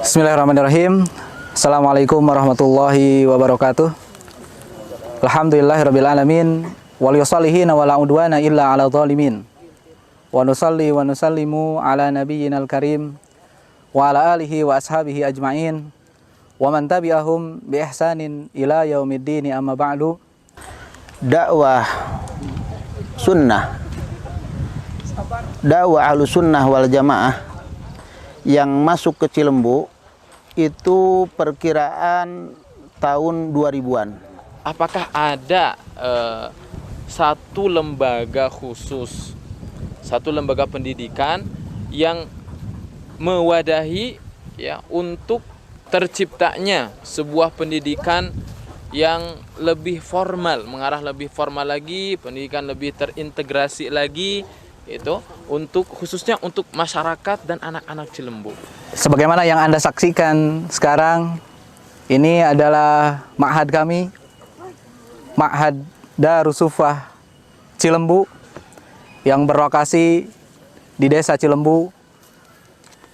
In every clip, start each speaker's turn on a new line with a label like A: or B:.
A: Bismillahirrahmanirrahim. Assalamualaikum warahmatullahi wabarakatuh. Alhamdulillahirabbil alamin wal yushollihin wala udwana illa 'alal zalimin. Wa nusalli wa nusallimu ala nabiyyinal karim wa ala alihi wa ashabihi ajmain wa man tabi'ahum bi ihsanin ila yaumiddin, amma ba'du.
B: Dakwah sunnah, dakwah Ahlus Sunnah wal Jamaah yang masuk ke Cilembu itu perkiraan tahun 2000-an.
C: Apakah ada satu lembaga khusus, satu lembaga pendidikan yang mewadahi ya untuk terciptanya sebuah pendidikan yang lebih formal, mengarah lebih formal lagi, pendidikan lebih terintegrasi lagi, itu untuk khususnya untuk masyarakat dan anak-anak Cilembu?
A: Sebagaimana yang Anda saksikan sekarang, ini adalah ma'had kami, Ma'had Darus Sufah Cilembu, yang berlokasi di Desa Cilembu,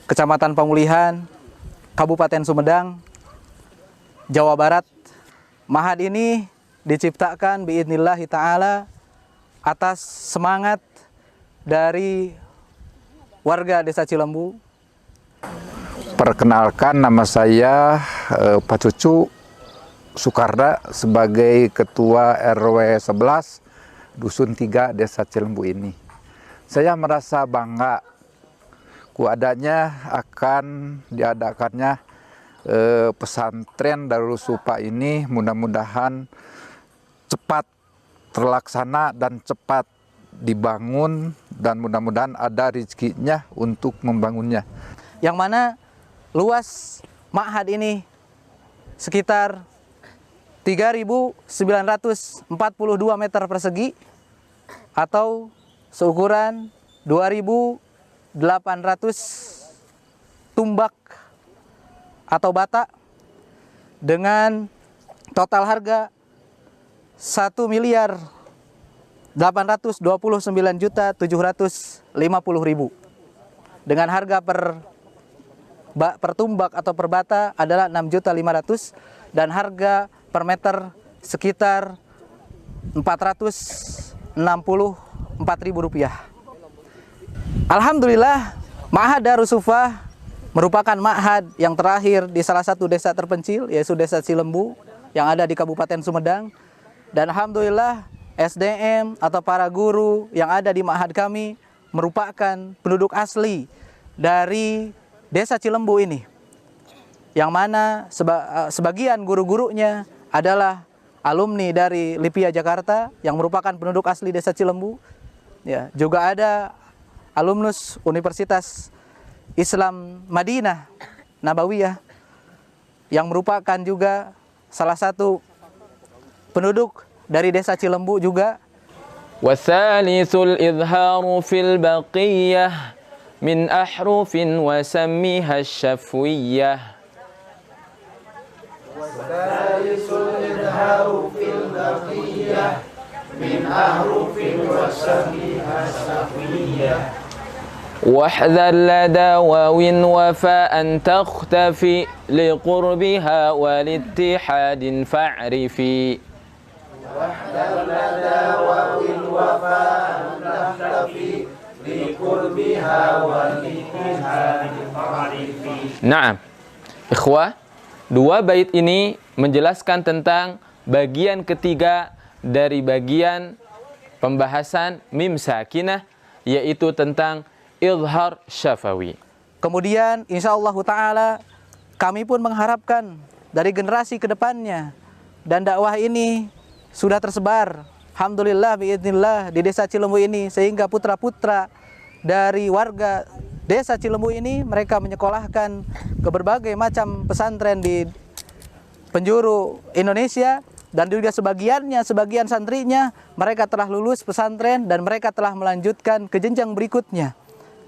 A: Kecamatan Pemulihan, Kabupaten Sumedang, Jawa Barat. Ma'had ini diciptakan biidnillahi ta'ala atas semangat dari warga Desa Cilembu.
D: Perkenalkan, nama saya Pak Cucu Sukarda sebagai Ketua RW 11 Dusun 3 Desa Cilembu ini. Saya merasa bangga akan diadakannya pesantren Darul Sufa ini. Mudah-mudahan cepat terlaksana dan cepat dibangun, dan mudah-mudahan ada rezekinya untuk membangunnya.
A: Yang mana luas ma'had ini sekitar 3.942 meter persegi atau seukuran 2.800 tumbak atau bata, dengan total harga 1.829.750.000, dengan harga per tumbak atau per bata adalah 6.500.000, dan harga per meter sekitar Rp464.000. Alhamdulillah, Ma'had Darus Sufah merupakan ma'had yang terakhir di salah satu desa terpencil, yaitu Desa Cilembu yang ada di Kabupaten Sumedang. Dan alhamdulillah SDM atau para guru yang ada di ma'had kami merupakan penduduk asli dari Desa Cilembu ini, yang mana sebagian guru-gurunya adalah alumni dari Lipia Jakarta yang merupakan penduduk asli Desa Cilembu. Ya, juga ada alumnus Universitas Islam Madinah Nabawiyah yang merupakan juga salah satu penduduk dari Desa Cilembu juga.
C: Wasalisul izharu fil baqiyah min ahrufin wa sammiha syafwiyah.
B: Wasalisul izharu fil baqiyah min ahrufin wa sammiha syafwiyah.
C: واحذر لدى واو وفاء تختفي لقربها والاتحاد فاعرفي.
B: واحذر لدى واو وفاء تختفي لقربها والاتحاد فاعرفي.
C: Naam, ikhwah, dua bait ini menjelaskan tentang bagian ketiga dari bagian pembahasan mim sakinah, yaitu tentang izhar syafawi.
A: Kemudian insyaallah ta'ala kami pun mengharapkan dari generasi ke depannya, dan dakwah ini sudah tersebar alhamdulillah biidznillah di Desa Cilembu ini, sehingga putra-putra dari warga Desa Cilembu ini mereka menyekolahkan ke berbagai macam pesantren di penjuru Indonesia, dan juga sebagian santrinya mereka telah lulus pesantren dan mereka telah melanjutkan ke jenjang berikutnya.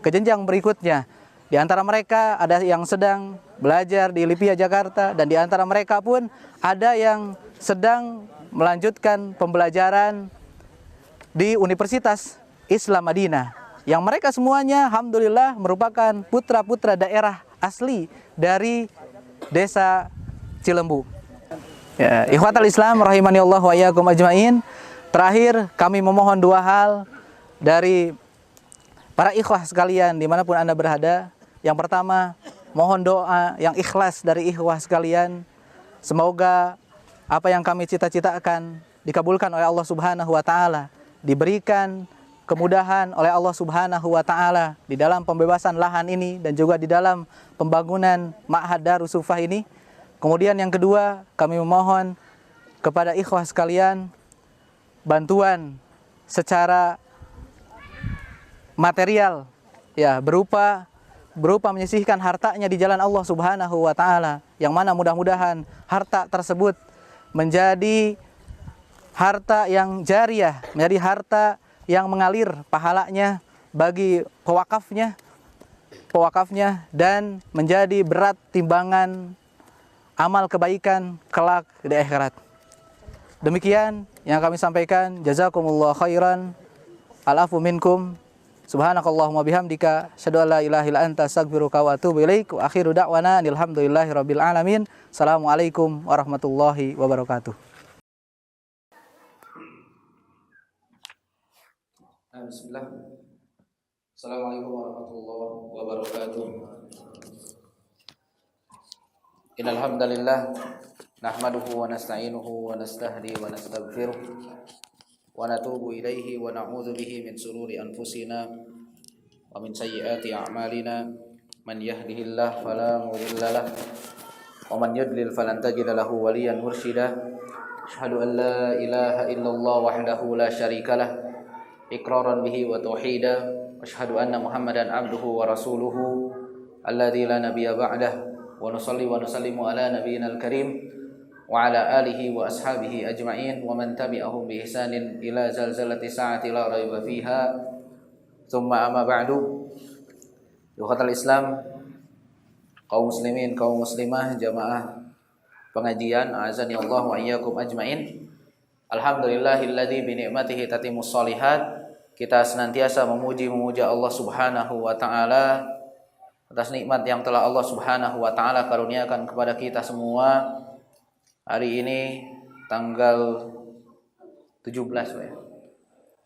A: Di antara mereka ada yang sedang belajar di Lipia Jakarta, dan di antara mereka pun ada yang sedang melanjutkan pembelajaran di Universitas Islam Madinah, yang mereka semuanya alhamdulillah merupakan putra-putra daerah asli dari desa Cilembu. Ya, ikhwatal Islam rahimani Allah wa iyyakum ajmain. Terakhir kami memohon dua hal dari para ikhwah sekalian dimanapun Anda berada. Yang pertama, mohon doa yang ikhlas dari ikhwah sekalian. Semoga apa yang kami cita-citakan dikabulkan oleh Allah Subhanahu wa taala, diberikan kemudahan oleh Allah Subhanahu wa taala di dalam pembebasan lahan ini dan juga di dalam pembangunan Ma'had Darus Sufah ini. Kemudian yang kedua, kami memohon kepada ikhwah sekalian bantuan secara material, ya, berupa menyisihkan hartanya di jalan Allah Subhanahu wa taala, yang mana mudah-mudahan harta tersebut menjadi harta yang jariyah, menjadi harta yang mengalir pahalanya bagi pewakafnya dan menjadi berat timbangan amal kebaikan kelak di akhirat. Demikian yang kami sampaikan. Jazakumullah khairan. Al-afu minkum. Subhanakallahumma bihamdika asyhadu an la ilaha illa anta astaghfiruka wa atubu ilaik. Wa akhiru da'wana alhamdulillahirabbil alamin. Assalamualaikum warahmatullahi wabarakatuh.
E: Bismillah. Assalamualaikum warahmatullahi wabarakatuh. Innal hamdalillah nahmaduhu wa nasta'inuhu wa nastahdi wa nastaghfiruh wa natubu ilaihi wa na'udzu bihi min sururi anfusina wa min sayyiati a'malina. Man yahdihillahu fala mudilla lahu wa man yudlil falan tajida lahu waliyan mursyida. Asyhadu an la ilaha illallah wahdahu la syarika lah iqraran bihi wa tauhida. Asyhadu anna Muhammadan abduhu wa rasuluhu alladzi la nabiyya ba'dah. Wa nusalli wa nusallimu ala nabiyyina al-karim wa ala alihi wa ashabihi ajma'in wa man tabi'ahum bi ihsanin ila zalzalati sa'ati la raiba fiha. Tsumma amma ba'du. Ikhwatal Islam, kaum muslimin, kaum muslimah, jamaah pengajian, azani Allah wa iyyakum ajma'in. Alhamdulillahilladzi bi ni'matihi tatimmus shalihat. Kita senantiasa memuja Allah Subhanahu wa taala atas nikmat yang telah Allah Subhanahu wa taala karuniakan kepada kita semua. Hari ini tanggal 17 ya.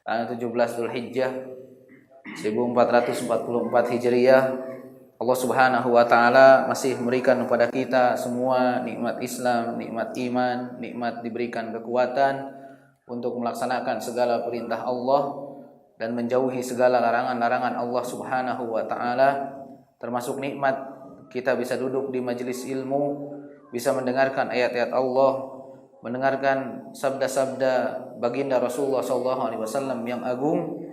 E: Tanggal 17 Dzulhijjah 1444 Hijriah. Allah Subhanahu wa taala masih memberikan kepada kita semua nikmat Islam, nikmat iman, nikmat diberikan kekuatan untuk melaksanakan segala perintah Allah dan menjauhi segala larangan-larangan Allah Subhanahu wa taala. Termasuk nikmat kita bisa duduk di majelis ilmu, bisa mendengarkan ayat-ayat Allah, mendengarkan sabda-sabda baginda Rasulullah SAW yang agung.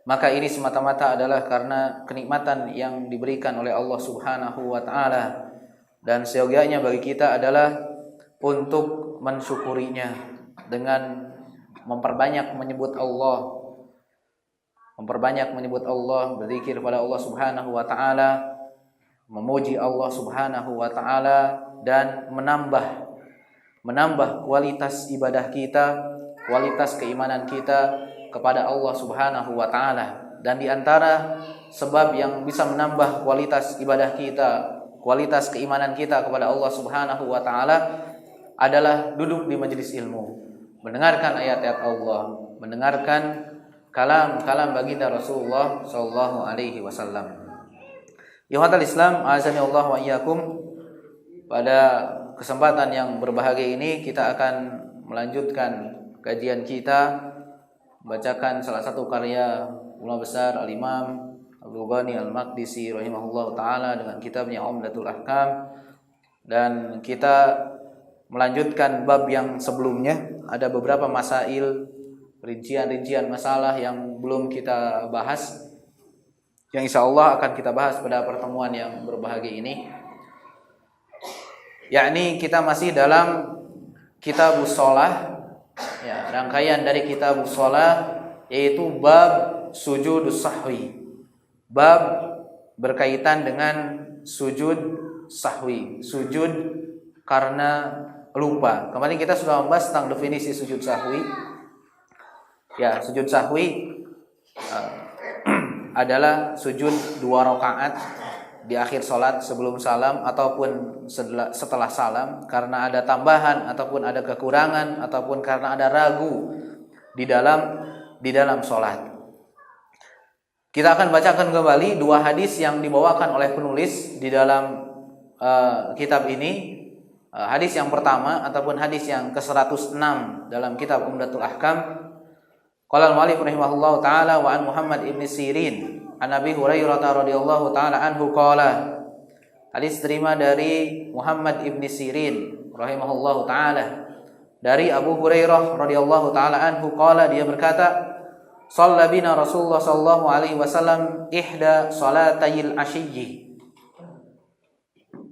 E: Maka ini semata-mata adalah karena kenikmatan yang diberikan oleh Allah Subhanahu wa taala, dan seyogianya bagi kita adalah untuk mensyukurinya dengan memperbanyak menyebut Allah, berzikir kepada Allah Subhanahu wa taala, memuji Allah Subhanahu wa taala, dan menambah kualitas ibadah kita, kualitas keimanan kita kepada Allah Subhanahu wa taala. Dan di antara sebab yang bisa menambah kualitas ibadah kita, kualitas keimanan kita kepada Allah Subhanahu wa taala adalah duduk di majelis ilmu, mendengarkan ayat-ayat Allah, mendengarkan kalam baginda Rasulullah sallallahu alaihi wasallam. Ikhwatal Islam, azani Allah wa iyyakum. Pada kesempatan yang berbahagia ini kita akan melanjutkan kajian kita, bacakan salah satu karya ulama besar Al-Imam Abdul Ghani Al-Maqdisi rahimahullah taala dengan kitabnya Umdatul Ahkam. Dan kita melanjutkan bab yang sebelumnya. Ada beberapa masail, rincian masalah yang belum kita bahas, yang insya Allah akan kita bahas pada pertemuan yang berbahagia ini. Yakni kita masih dalam Kitabus Shalah, ya, rangkaian dari Kitabus Shalah, yaitu bab sujudus sahwi, bab berkaitan dengan sujud sahwi, sujud karena lupa. Kemarin kita sudah membahas tentang definisi sujud sahwi. Ya, sujud sahwi adalah sujud 2 rakaat di akhir sholat sebelum salam ataupun setelah salam karena ada tambahan ataupun ada kekurangan ataupun karena ada ragu di dalam sholat. Kita akan bacakan kembali dua hadis yang dibawakan oleh penulis di dalam kitab ini. Hadis yang pertama ataupun hadis yang ke-106 dalam kitab Umdatul Ahkam. Qala al-mu'allif rahimahullahu taala wa an Muhammad ibn Sirin an Abi Hurairah radhiyallahu taala anhu qala. Hadis terima dari Muhammad ibn Sirin rahimahullahu taala dari Abu Hurairah radhiyallahu taala anhu qala, dia berkata, shalla bina Rasulullah sallallahu alaihi wasallam ihda salatayil asyiyyi.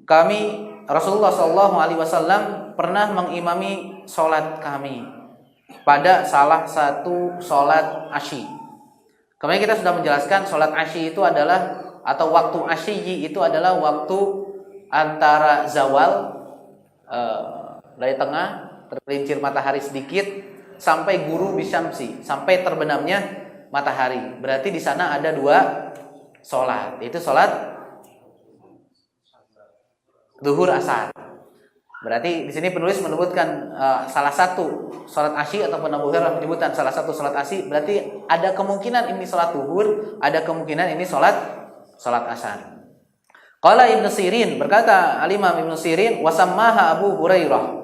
E: Kami Rasulullah sallallahu alaihi wasallam pernah mengimami salat kami pada salah satu salat asyi. Kemarin kita sudah menjelaskan salat asyi itu adalah, atau waktu asyi itu adalah waktu antara zawal dari tengah tergelincir matahari sedikit sampai guru bisyamsi, sampai terbenamnya matahari. Berarti di sana ada dua salat, yaitu salat zuhur asar. Berarti di sini penulis menyebutkan salah satu salat asyi, ataupun Abu Hurairah menyebutkan salah satu salat asyi, berarti ada kemungkinan ini salat zuhur, ada kemungkinan ini salat asar. Qala Ibnu Sirin, berkata Al-Imam Ibnu Sirin, wasammaha Abu Hurairah,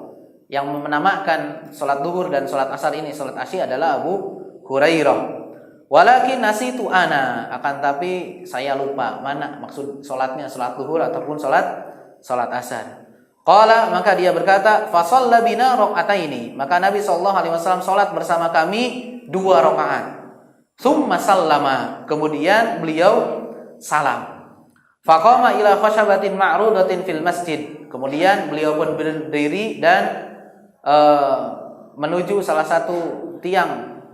E: yang menamakan salat zuhur dan salat asar ini salat asyi adalah Abu Hurairah. Walakin nasitu ana, akan tapi saya lupa mana maksud salatnya, salat zuhur ataupun salat asar. Qala, maka dia berkata, fa shalla bina rakaataini, maka Nabi sallallahu alaihi wasallam salat bersama kami 2 rakaat. Tsumma sallama, kemudian beliau salam. Faqama ila khashabatin ma'rudatin fil masjid, kemudian beliau pun berdiri dan menuju salah satu tiang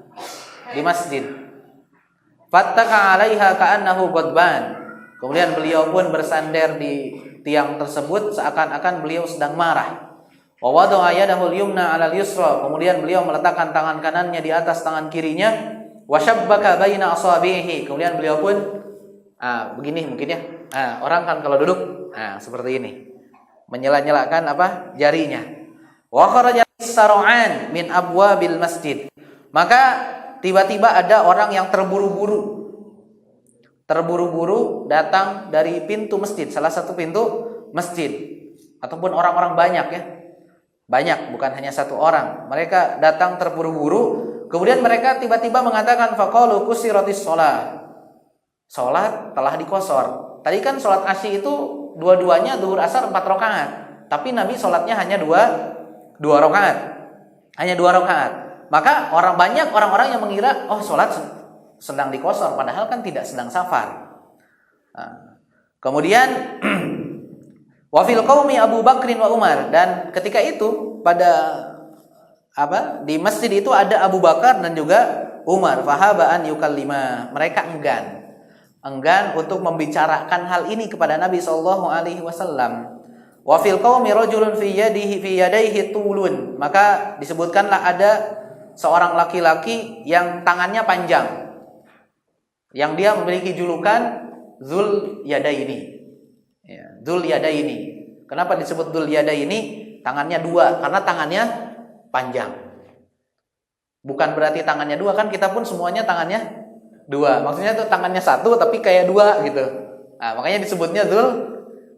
E: di masjid. Fattaka 'alaiha ka'annahu ghadban, kemudian beliau pun bersandar di tiang tersebut seakan-akan beliau sedang marah. Wa wada'a yadahu al-yumna 'ala al-yusra, kemudian beliau meletakkan tangan kanannya di atas tangan kirinya. Wa shabbaka baina asabihi, kemudian beliau pun begini mungkin ya. Orang kan kalau duduk seperti ini, menyela-nyelakan jarinya. Wa kharaja sar'an min abwabil masjid, maka tiba-tiba ada orang yang terburu-buru datang dari pintu masjid, salah satu pintu masjid, ataupun orang-orang banyak ya. Banyak, bukan hanya satu orang. Mereka datang terburu-buru, kemudian mereka tiba-tiba mengatakan faqalu kusiratis shalah. Salat telah dikosor. Tadi kan salat asyi itu dua-duanya zuhur asar 4 rakaat, tapi Nabi salatnya hanya 2 rakaat. Hanya 2 rakaat. Maka orang-orang yang mengira salat sedang dikosor, padahal kan tidak sedang safar. Kemudian wa fil qaumi Abu Bakrin wa Umar, dan ketika itu pada di masjid itu ada Abu Bakar dan juga Umar. Fahaba an yukallima, mereka enggan untuk membicarakan hal ini kepada Nabi sallallahu alaihi wasallam. Wa fil qaumi rajulun fi yadayhi tulun, maka disebutkanlah ada seorang laki-laki yang tangannya panjang, yang dia memiliki julukan Dzul Yadaini. Ya, Dzul Yadaini. Kenapa disebut Dzul Yadaini? Tangannya 2, karena tangannya panjang. Bukan berarti tangannya 2, kan kita pun semuanya tangannya 2. Maksudnya itu tangannya 1 tapi kayak 2 gitu. Makanya disebutnya Dzul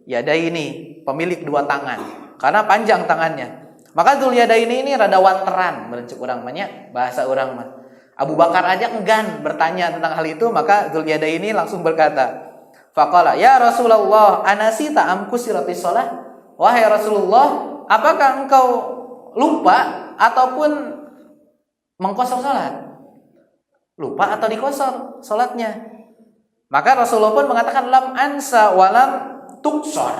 E: Yadaini, pemilik 2 tangan, karena panjang tangannya. Maka Dzul Yadaini ini rada wanteran, berencuk orang banyak bahasa orang mah. Abu Bakar aja enggan bertanya tentang hal itu, maka Dzul Yadaini langsung berkata, faqala ya Rasulullah anasita am kusiratis shalah, wahai Rasulullah, apakah engkau lupa ataupun mengkosor salat? Lupa atau dikosor salatnya? Maka Rasulullah pun mengatakan lam ansa walam tuksor,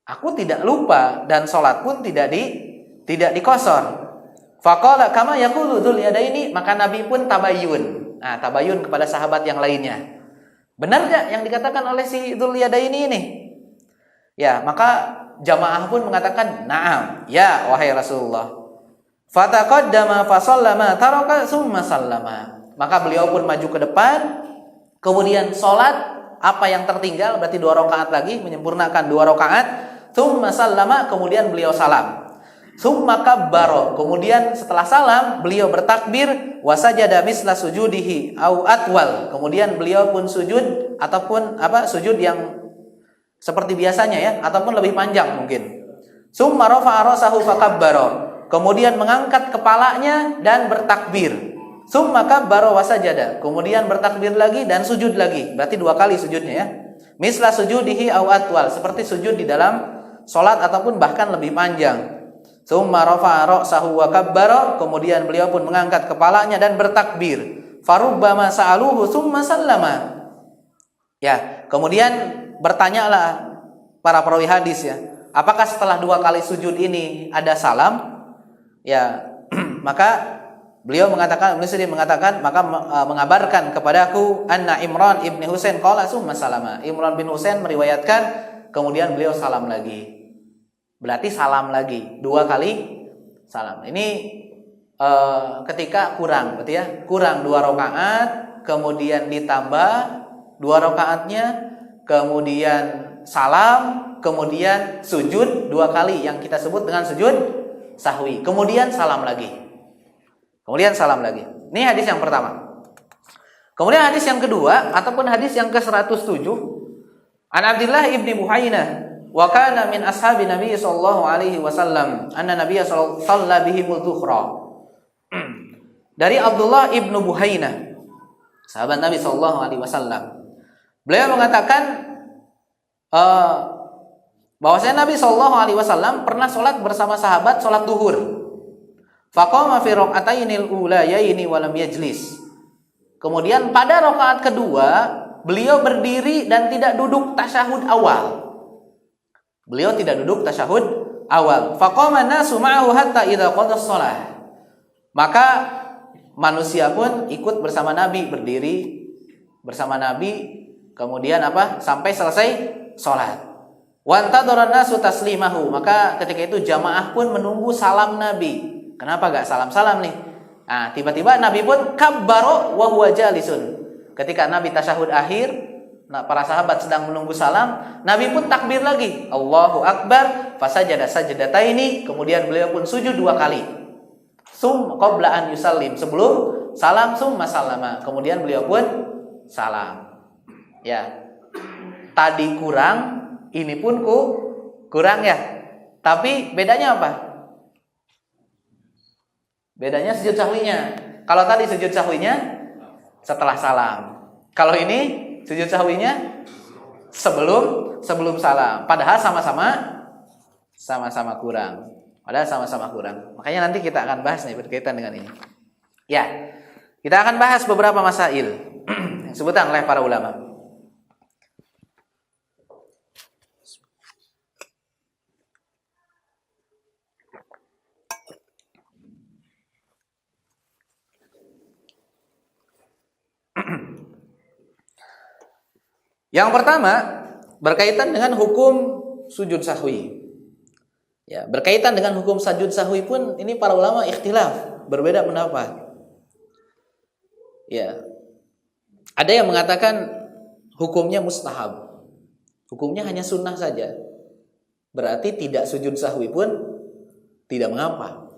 E: aku tidak lupa dan salat pun tidak dikosor. Faqala kama yaqulu Dzul Yadaini, maka Nabi pun tabayun. Tabayun kepada sahabat yang lainnya. Benar enggak yang dikatakan oleh si Dzul Yadaini ini? Ya, maka jamaah pun mengatakan na'am, ya wahai Rasulullah. Fataqaddama fa sallama taraka summa sallama. Maka beliau pun maju ke depan, kemudian salat
A: apa yang tertinggal, berarti 2 rakaat lagi, menyempurnakan 2 rakaat. Tsumma sallama, kemudian beliau salam. Tsumma kabbara, kemudian setelah salam beliau bertakbir, wasajada misla sujudihi au atwal, kemudian beliau pun sujud ataupun sujud yang seperti biasanya ya, ataupun lebih panjang mungkin. Tsumma rafa'a ra'sahu fakabbara, kemudian mengangkat kepalanya dan bertakbir. Tsumma kabbara wasajada, kemudian bertakbir lagi dan sujud lagi, berarti 2 kali sujudnya ya. Misla sujudihi au atwal, seperti sujud di dalam salat ataupun bahkan lebih panjang. Tsumma rafa'a ra'sahu wa kabbara, kemudian beliau pun mengangkat kepalanya dan bertakbir. Farubbama sa'aluhu tsumma sallama. Ya, kemudian bertanyalah para perawi hadis ya, apakah setelah 2 kali sujud ini ada salam? Ya, maka beliau mengatakan, maka mengabarkan kepadaku anna Imran ibni Husain qala tsumma salama. Imran bin Husain meriwayatkan, kemudian beliau salam lagi. Berarti salam lagi 2 kali salam. Ini ketika kurang, berarti ya, kurang 2 rakaat, kemudian ditambah 2 rakaatnya, kemudian salam, kemudian sujud 2 kali yang kita sebut dengan sujud sahwi. Kemudian salam lagi. Kemudian salam lagi. Ini hadis yang pertama. Kemudian hadis yang kedua ataupun hadis yang ke-107, An Abdullah ibni Buhainah wa kana min ashabi Nabi sallallahu alaihi wasallam anna Nabiy sallallahu bihimul dhuhra. Dari Abdullah ibnu Buhainah, sahabat Nabi sallallahu alaihi wasallam. Beliau mengatakan bahwasanya Nabi sallallahu alaihi wasallam pernah salat bersama sahabat salat duhur. Faqama fi rak'atainil ulayaini wa lam yajlis. Kemudian pada rakaat kedua beliau berdiri dan tidak duduk tasyahud awal. Beliau tidak duduk tasyahud awal. Faqama an-nasu ma'ahu hatta idza qada shalah. Maka manusia pun ikut bersama Nabi, berdiri bersama Nabi, kemudian sampai selesai salat. Wa antadara an-nasu taslimahu. Maka ketika itu jamaah pun menunggu salam Nabi. Kenapa gak salam-salam nih? Nah, tiba-tiba Nabi pun kabbaro wa huwa jalisun. Ketika Nabi tasyahud akhir, para sahabat sedang menunggu salam, Nabi pun takbir lagi, Allahu Akbar, fasajada sajdataini, kemudian beliau pun sujud 2 kali. Qabla an yusallim, sebelum salam, summa sallama, kemudian beliau pun salam. Ya. Tadi kurang, ini pun kurang ya. Tapi bedanya apa? Bedanya sujud sahwinya. Kalau tadi sujud sahwinya setelah salam. Kalau ini sujud sahwinya sebelum salam. Padahal sama-sama kurang. Makanya nanti kita akan bahas nih berkaitan dengan ini. Ya. Kita akan bahas beberapa masail yang sebutan oleh para ulama. Yang pertama berkaitan dengan hukum sujud sahwi. Ya, berkaitan dengan hukum sujud sahwi pun ini para ulama ikhtilaf, berbeda pendapat. Ya. Ada yang mengatakan hukumnya mustahab. Hukumnya hanya sunnah saja. Berarti tidak sujud sahwi pun tidak mengapa.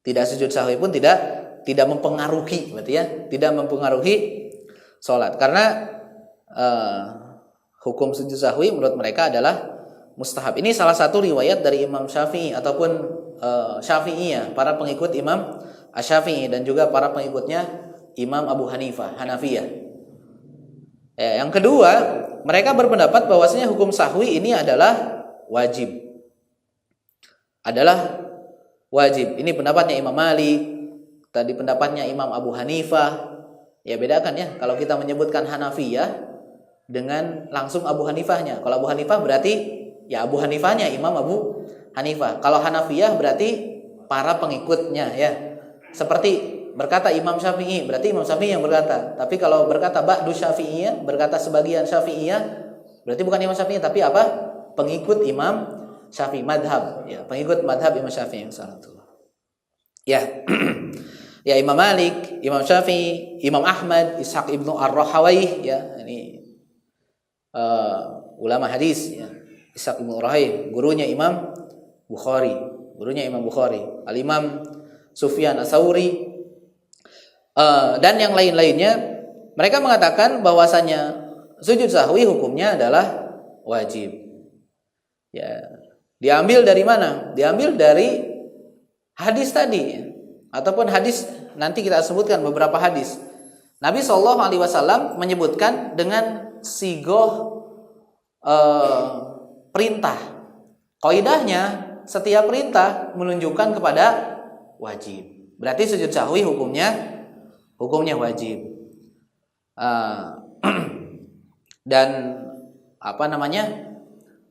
A: Tidak sujud sahwi pun tidak mempengaruhi, berarti ya, tidak mempengaruhi salat. Karena hukum sujud sahwi menurut mereka adalah mustahab. Ini salah satu riwayat dari Imam Syafi'i ataupun Syafi'iyah, para pengikut Imam Asy-Syafi'i dan juga para pengikutnya Imam Abu Hanifah, Hanafiyah. Yang kedua, mereka berpendapat bahwasanya hukum sahwi ini adalah wajib. Ini pendapatnya Imam Malik, tadi pendapatnya Imam Abu Hanifah. Ya bedakan ya, kalau kita menyebutkan Hanafiyah dengan langsung Abu Hanifahnya. Kalau Abu Hanifah berarti ya Abu Hanifahnya, Imam Abu Hanifah. Kalau Hanafiyah berarti para pengikutnya ya. Seperti berkata Imam Syafi'i, berarti Imam Syafi'i yang berkata. Tapi kalau berkata ba'du Syafi'iyah, berkata sebagian Syafi'iyah, berarti bukan Imam Syafi'i tapi apa? Pengikut Imam Syafi'i, madhab ya, pengikut madhab Imam Syafi'i. Ya. Ya Imam Malik, Imam Syafi'i, Imam Ahmad, Ishaq ibnu Ar-Rahawayh ya, ini
E: ulama hadis ya. Ishaq bin Rahawayh, gurunya Imam Bukhari, Al-Imam Sufyan Ats-Tsauri, dan yang lain-lainnya, mereka mengatakan bahwasanya sujud sahwi hukumnya adalah wajib. Ya, diambil dari mana? Diambil dari hadis tadi, ataupun hadis nanti kita sebutkan beberapa hadis. Nabi SAW menyebutkan dengan sigoh perintah. Qaidahnya setiap perintah menunjukkan kepada wajib. Berarti sujud sahwi hukumnya wajib. Dan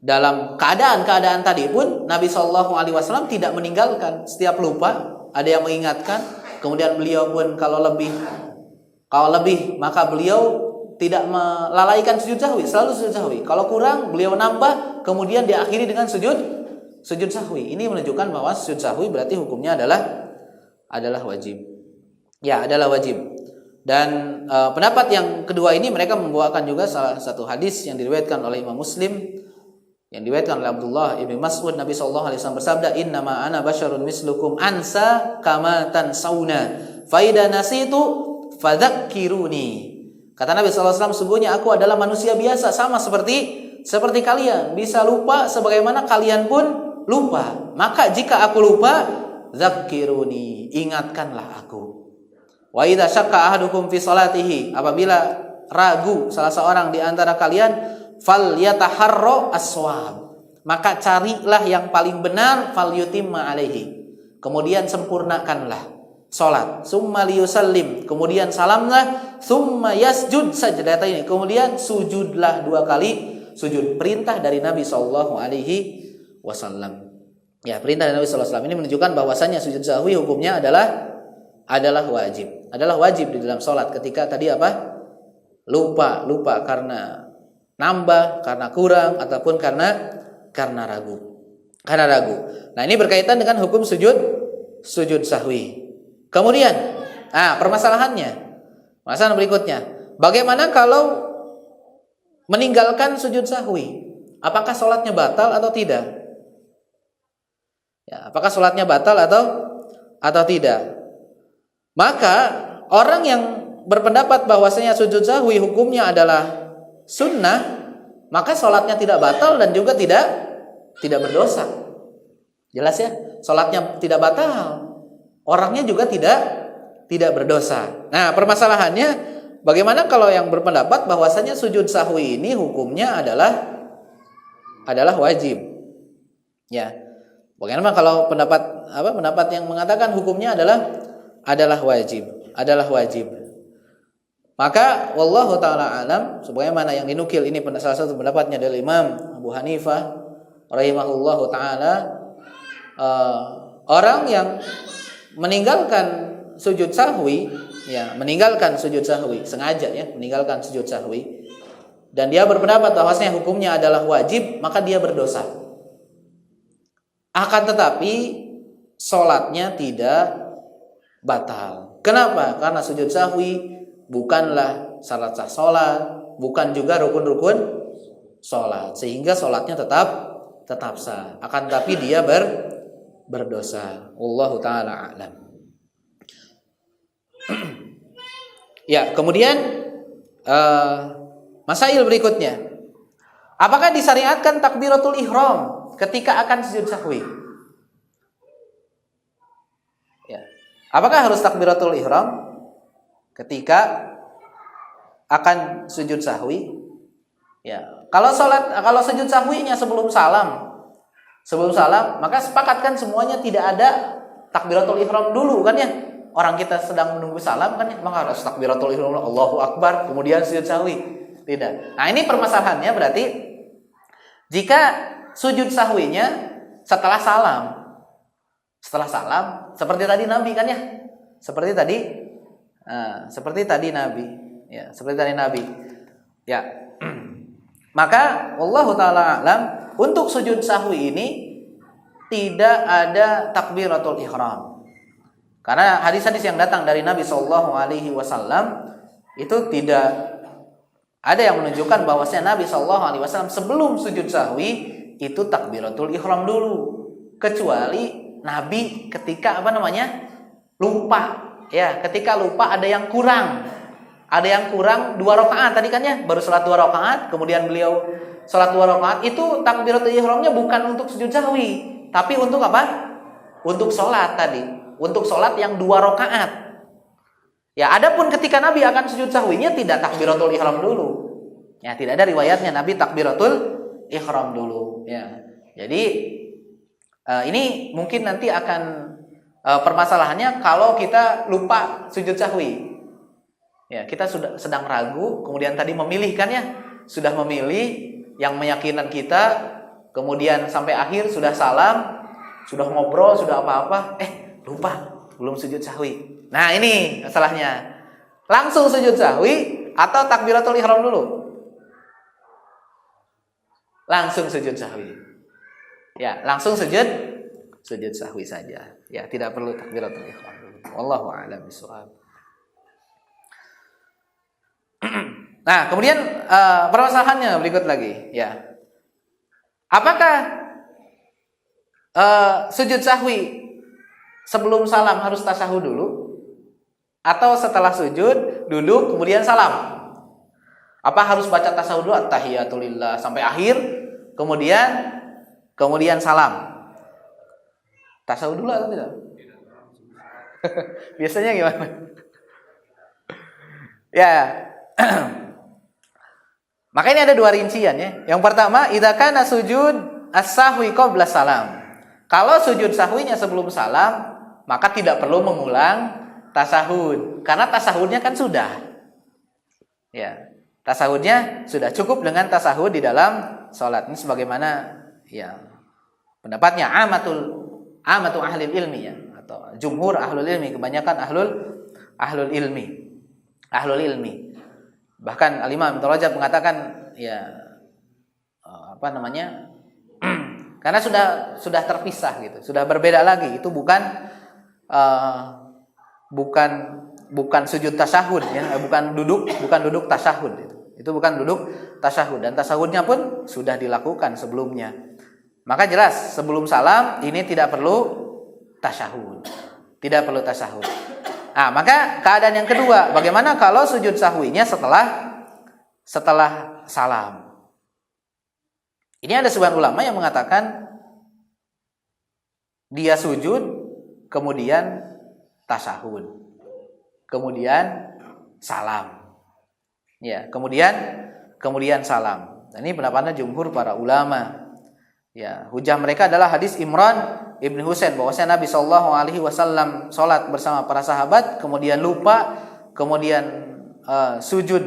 E: dalam keadaan tadi pun Nabi SAW tidak meninggalkan. Setiap lupa ada yang mengingatkan, kemudian beliau pun kalau lebih maka beliau tidak melalaikan sujud sahwi, selalu sujud sahwi. Kalau kurang beliau nambah, kemudian diakhiri dengan sujud sahwi. Ini menunjukkan bahwa sujud sahwi berarti hukumnya adalah wajib. Ya, adalah wajib. Dan pendapat yang kedua ini mereka membawakan juga salah satu hadis yang diriwayatkan oleh Imam Muslim, yang diriwayatkan oleh Abdullah ibn Mas'ud. Nabi SAW bersabda, "Innama ana basyarun mislukum ansa kama tansawna, fa idza nasitu fadzakkiruni." Kata Nabi SAW, sungguhnya aku adalah manusia biasa, sama seperti kalian, bisa lupa sebagaimana kalian pun lupa. Maka jika aku lupa, dzakkiruni, ingatkanlah aku. Wa idza syakka ahadukum fi salatihi, apabila ragu salah seorang di antara kalian, falyataharra as-shawab, maka carilah yang paling benar, falyutimma alaihi, kemudian sempurnakanlah salat. Summa liyusallim, kemudian salamlah. Summa yasjud sajdataini, kemudian sujudlah 2 kali sujud. Perintah dari Nabi sallallahu alaihi wasallam. Ya, perintah dari Nabi sallallahu alaihi wasallam ini menunjukkan bahwasanya sujud sahwi hukumnya adalah wajib. Adalah wajib di dalam salat ketika tadi lupa karena nambah, karena kurang, ataupun karena ragu. Nah, ini berkaitan dengan hukum sujud sahwi. Kemudian, permasalahan berikutnya, bagaimana kalau meninggalkan sujud sahwi? Apakah sholatnya batal atau tidak? Ya, apakah sholatnya batal atau tidak? Maka orang yang berpendapat bahwasanya sujud sahwi hukumnya adalah sunnah, maka sholatnya tidak batal dan juga tidak berdosa. Jelas ya? Sholatnya tidak batal, orangnya juga tidak berdosa. Nah, permasalahannya bagaimana kalau yang berpendapat bahwasanya sujud sahwi ini hukumnya adalah wajib? Ya. Bagaimana kalau pendapat yang mengatakan hukumnya adalah wajib? Maka wallahu taala alam, sebagaimana yang dinukil ini salah satu pendapatnya dari Imam Abu Hanifah rahimahullahu taala, orang yang meninggalkan sujud sahwi, sengaja ya, meninggalkan sujud sahwi, dan dia berpendapat bahwasanya hukumnya adalah wajib, maka dia berdosa. Akan tetapi sholatnya tidak batal. Kenapa? Karena sujud sahwi bukanlah syarat sah sholat, bukan juga rukun-rukun sholat, sehingga sholatnya tetap sah. Akan tetapi dia berdosa. Wallahu taala a'lam. Ya, kemudian masail berikutnya. Apakah disyariatkan takbiratul ihram ketika akan sujud sahwi? Ya. Apakah harus takbiratul ihram ketika akan sujud sahwi? Ya. Kalau sujud sahwinya sebelum salam, maka sepakatkan semuanya tidak ada takbiratul ihram dulu kan ya. Orang kita sedang menunggu salam kan ya, maka harus takbiratul ihram, Allahu Akbar, kemudian sujud sahwi. Tidak. Nah, ini permasalahannya berarti jika sujud sahwinya setelah salam, seperti tadi Nabi kan ya, seperti tadi Nabi, ya. Maka wallahu taala alam, untuk sujud sahwi ini tidak ada takbiratul ihram. Karena hadis-hadis yang datang dari Nabi SAW itu tidak Ada yang menunjukkan bahwasanya Nabi SAW sebelum sujud sahwi itu takbiratul ihram dulu. Kecuali Nabi ketika lupa. Ya, ketika lupa ada yang kurang. Ada yang kurang 2 rakaat tadi kan ya, baru salat 2 rakaat, kemudian beliau salat 2 rakaat, itu takbiratul ihramnya bukan untuk sujud sahwi, tapi untuk apa? Untuk salat tadi, untuk salat yang 2 rakaat. Ya, adapun ketika Nabi akan sujud sahwinya tidak takbiratul ihram dulu. Ya, tidak ada riwayatnya Nabi takbiratul ihram dulu, ya. Jadi ini mungkin nanti akan permasalahannya kalau kita lupa sujud sahwi. Ya, kita sudah sedang ragu, kemudian tadi memilih kan ya, sudah memilih yang meyakinkan kita, kemudian sampai akhir sudah salam, sudah ngobrol, sudah apa-apa, lupa belum sujud sahwi. Nah, ini masalahnya. Langsung sujud sahwi atau takbiratul ihram dulu? Langsung sujud sahwi. Ya, langsung sujud sahwi saja. Ya, tidak perlu takbiratul ihram dulu. Wallahu a'lam bishawab. Nah, kemudian permasalahannya berikut lagi, ya. Apakah sujud sahwi sebelum salam harus tasyahud dulu, atau setelah sujud duduk kemudian salam? Apa harus baca tasyahud dulu, at-tahiyatulillah sampai akhir, kemudian salam? Tasyahud dulu atau tidak? Biasanya gimana? Ya. Maka ini ada 2 rincian ya. Yang pertama, idza kana sujud as-sahwi qabla salam. Kalau sujud sahwinya sebelum salam, maka tidak perlu mengulang tasahud, karena tasahudnya kan sudah. Ya, tasahudnya sudah cukup dengan tasahud di dalam salat. Ini sebagaimana ya pendapatnya amatu ahli ilmi ya, atau jumhur ahlul ilmi, kebanyakan ahlul ilmi. Bahkan Al-Imam Ibnu Rajab mengatakan ya karena sudah terpisah gitu, sudah berbeda lagi. Itu bukan sujud tasyahud ya, bukan duduk tasyahud itu. Itu bukan duduk tasyahud, dan tasyahudnya pun sudah dilakukan sebelumnya. Maka jelas sebelum salam ini tidak perlu tasyahud. Tidak perlu tasyahud. Nah, maka keadaan yang kedua, bagaimana kalau sujud sahwinya setelah salam? Ini ada sebagian ulama yang mengatakan dia sujud, kemudian tasyahud, kemudian salam. Ya, kemudian salam. Dan ini pendapatnya jumhur para ulama. Ya, hujah mereka adalah hadis Imran Ibn Husain bahwasanya Nabi SAW sholat bersama para sahabat, kemudian lupa, kemudian sujud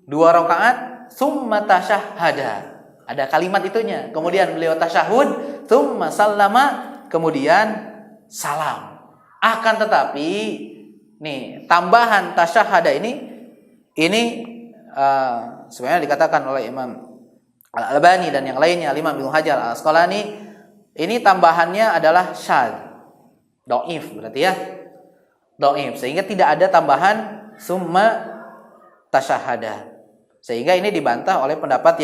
E: 2 rakaat, summa tasyahhada. Ada kalimat itunya. Kemudian beliau tasyahud, summa sallama, kemudian salam. Akan tetapi nih, tambahan tasyahhada ini sebenarnya dikatakan oleh Imam Al-Albani dan yang lainnya, Imam Ibnu Hajar Al-Asqalani, ini tambahannya adalah syadz, dhaif berarti ya, dhaif, sehingga tidak ada tambahan summa tasyahhada. Sehingga ini dibantah oleh pendapat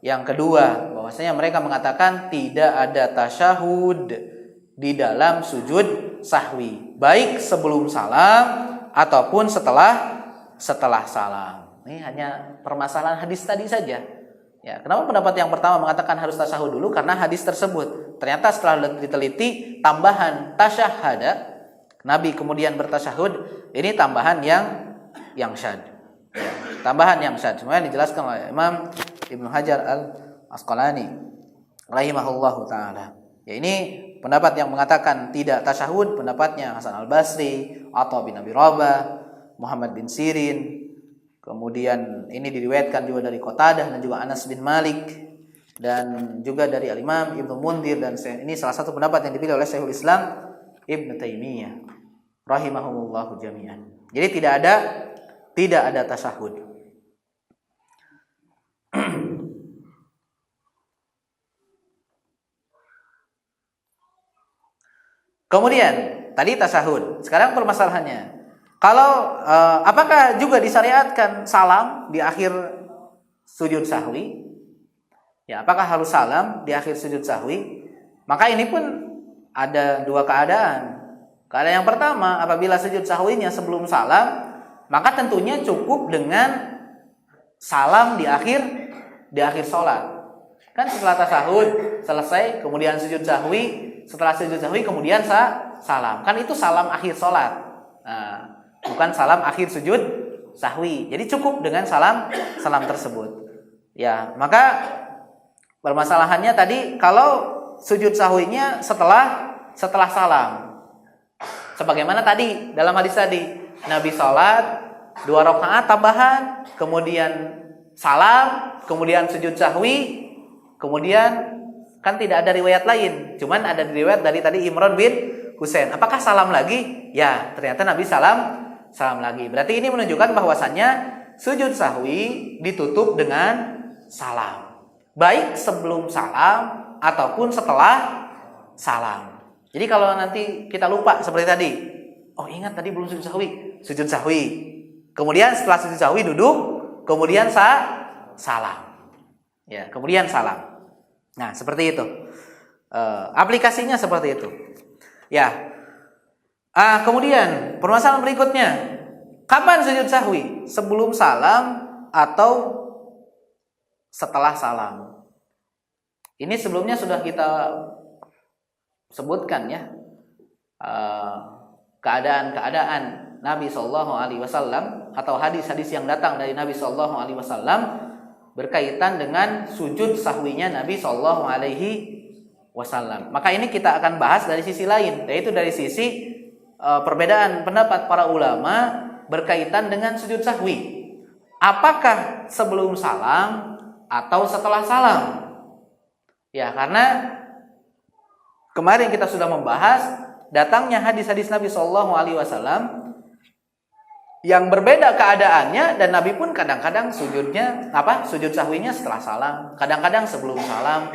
E: yang kedua, bahwasanya mereka mengatakan tidak ada tasyahud di dalam sujud sahwi, baik sebelum salam ataupun setelah salam. Ini hanya permasalahan hadis tadi saja. Ya, kenapa pendapat yang pertama mengatakan harus tasyahud dulu? Karena hadis tersebut ternyata setelah diteliti, tambahan tasyahhada, Nabi kemudian bertasyahud, ini tambahan yang syadz. Ya, tambahan yang syadz. Semuanya dijelaskan oleh Imam Ibnu Hajar Al-Asqalani rahimahullahu taala. Ya, ini pendapat yang mengatakan tidak tasyahud, pendapatnya Hasan Al-Basri, Atha bin Abi Rabah, Muhammad bin Sirin. Kemudian ini diriwayatkan juga dari Qatadah dan juga Anas bin Malik, dan juga dari Al-Imam Ibnu Munzir, dan ini salah satu pendapat yang dipilih oleh Syekhul Islam Ibnu Taimiyah rahimahumullahu jami'an. Jadi tidak ada tasyahud. Kemudian tadi tasyahud. Sekarang permasalahannya, kalau apakah juga disyariatkan salam di akhir
A: sujud sahwi? Ya, apakah harus salam di akhir sujud sahwi? Maka ini pun ada dua keadaan. Keadaan yang pertama, apabila sujud sahwinya sebelum salam, maka tentunya cukup dengan salam di akhir sholat. Kan setelah tasahud selesai, kemudian sujud sahwi, setelah sujud sahwi kemudian salam. Kan itu salam akhir sholat. Nah, bukan salam akhir sujud sahwi. Jadi cukup dengan salam tersebut. Ya, maka permasalahannya tadi kalau sujud sahwinya setelah salam. Sebagaimana tadi dalam hadis tadi, Nabi sholat 2 rakaat tambahan, kemudian salam, kemudian sujud sahwi, kemudian kan tidak ada riwayat lain, cuman ada riwayat dari tadi Imran bin Husain. Apakah salam lagi? Ya, ternyata Nabi salam lagi. Berarti ini menunjukkan bahwasannya sujud sahwi ditutup dengan salam, baik sebelum salam ataupun setelah salam. Jadi kalau nanti kita lupa seperti tadi, oh ingat tadi belum sujud sahwi. Kemudian setelah sujud sahwi duduk, kemudian salam. Ya, kemudian salam. Nah, seperti itu. Aplikasinya seperti itu. Ya. Kemudian permasalahan berikutnya, kapan sujud sahwi? Sebelum salam atau setelah salam? Ini sebelumnya sudah kita sebutkan ya. Keadaan-keadaan Nabi Shallallahu Alaihi Wasallam atau hadis-hadis yang datang dari Nabi Shallallahu Alaihi Wasallam berkaitan dengan sujud sahwinya Nabi Shallallahu Alaihi Wasallam. Maka ini kita akan bahas dari sisi lain, yaitu dari sisi perbedaan pendapat para ulama berkaitan dengan sujud sahwi. Apakah sebelum salam atau setelah salam? Ya, karena kemarin kita sudah membahas datangnya hadis-hadis Nabi Shallallahu Alaihi Wasallam yang berbeda keadaannya, dan Nabi pun kadang-kadang sujud sahwinya setelah salam, kadang-kadang sebelum salam.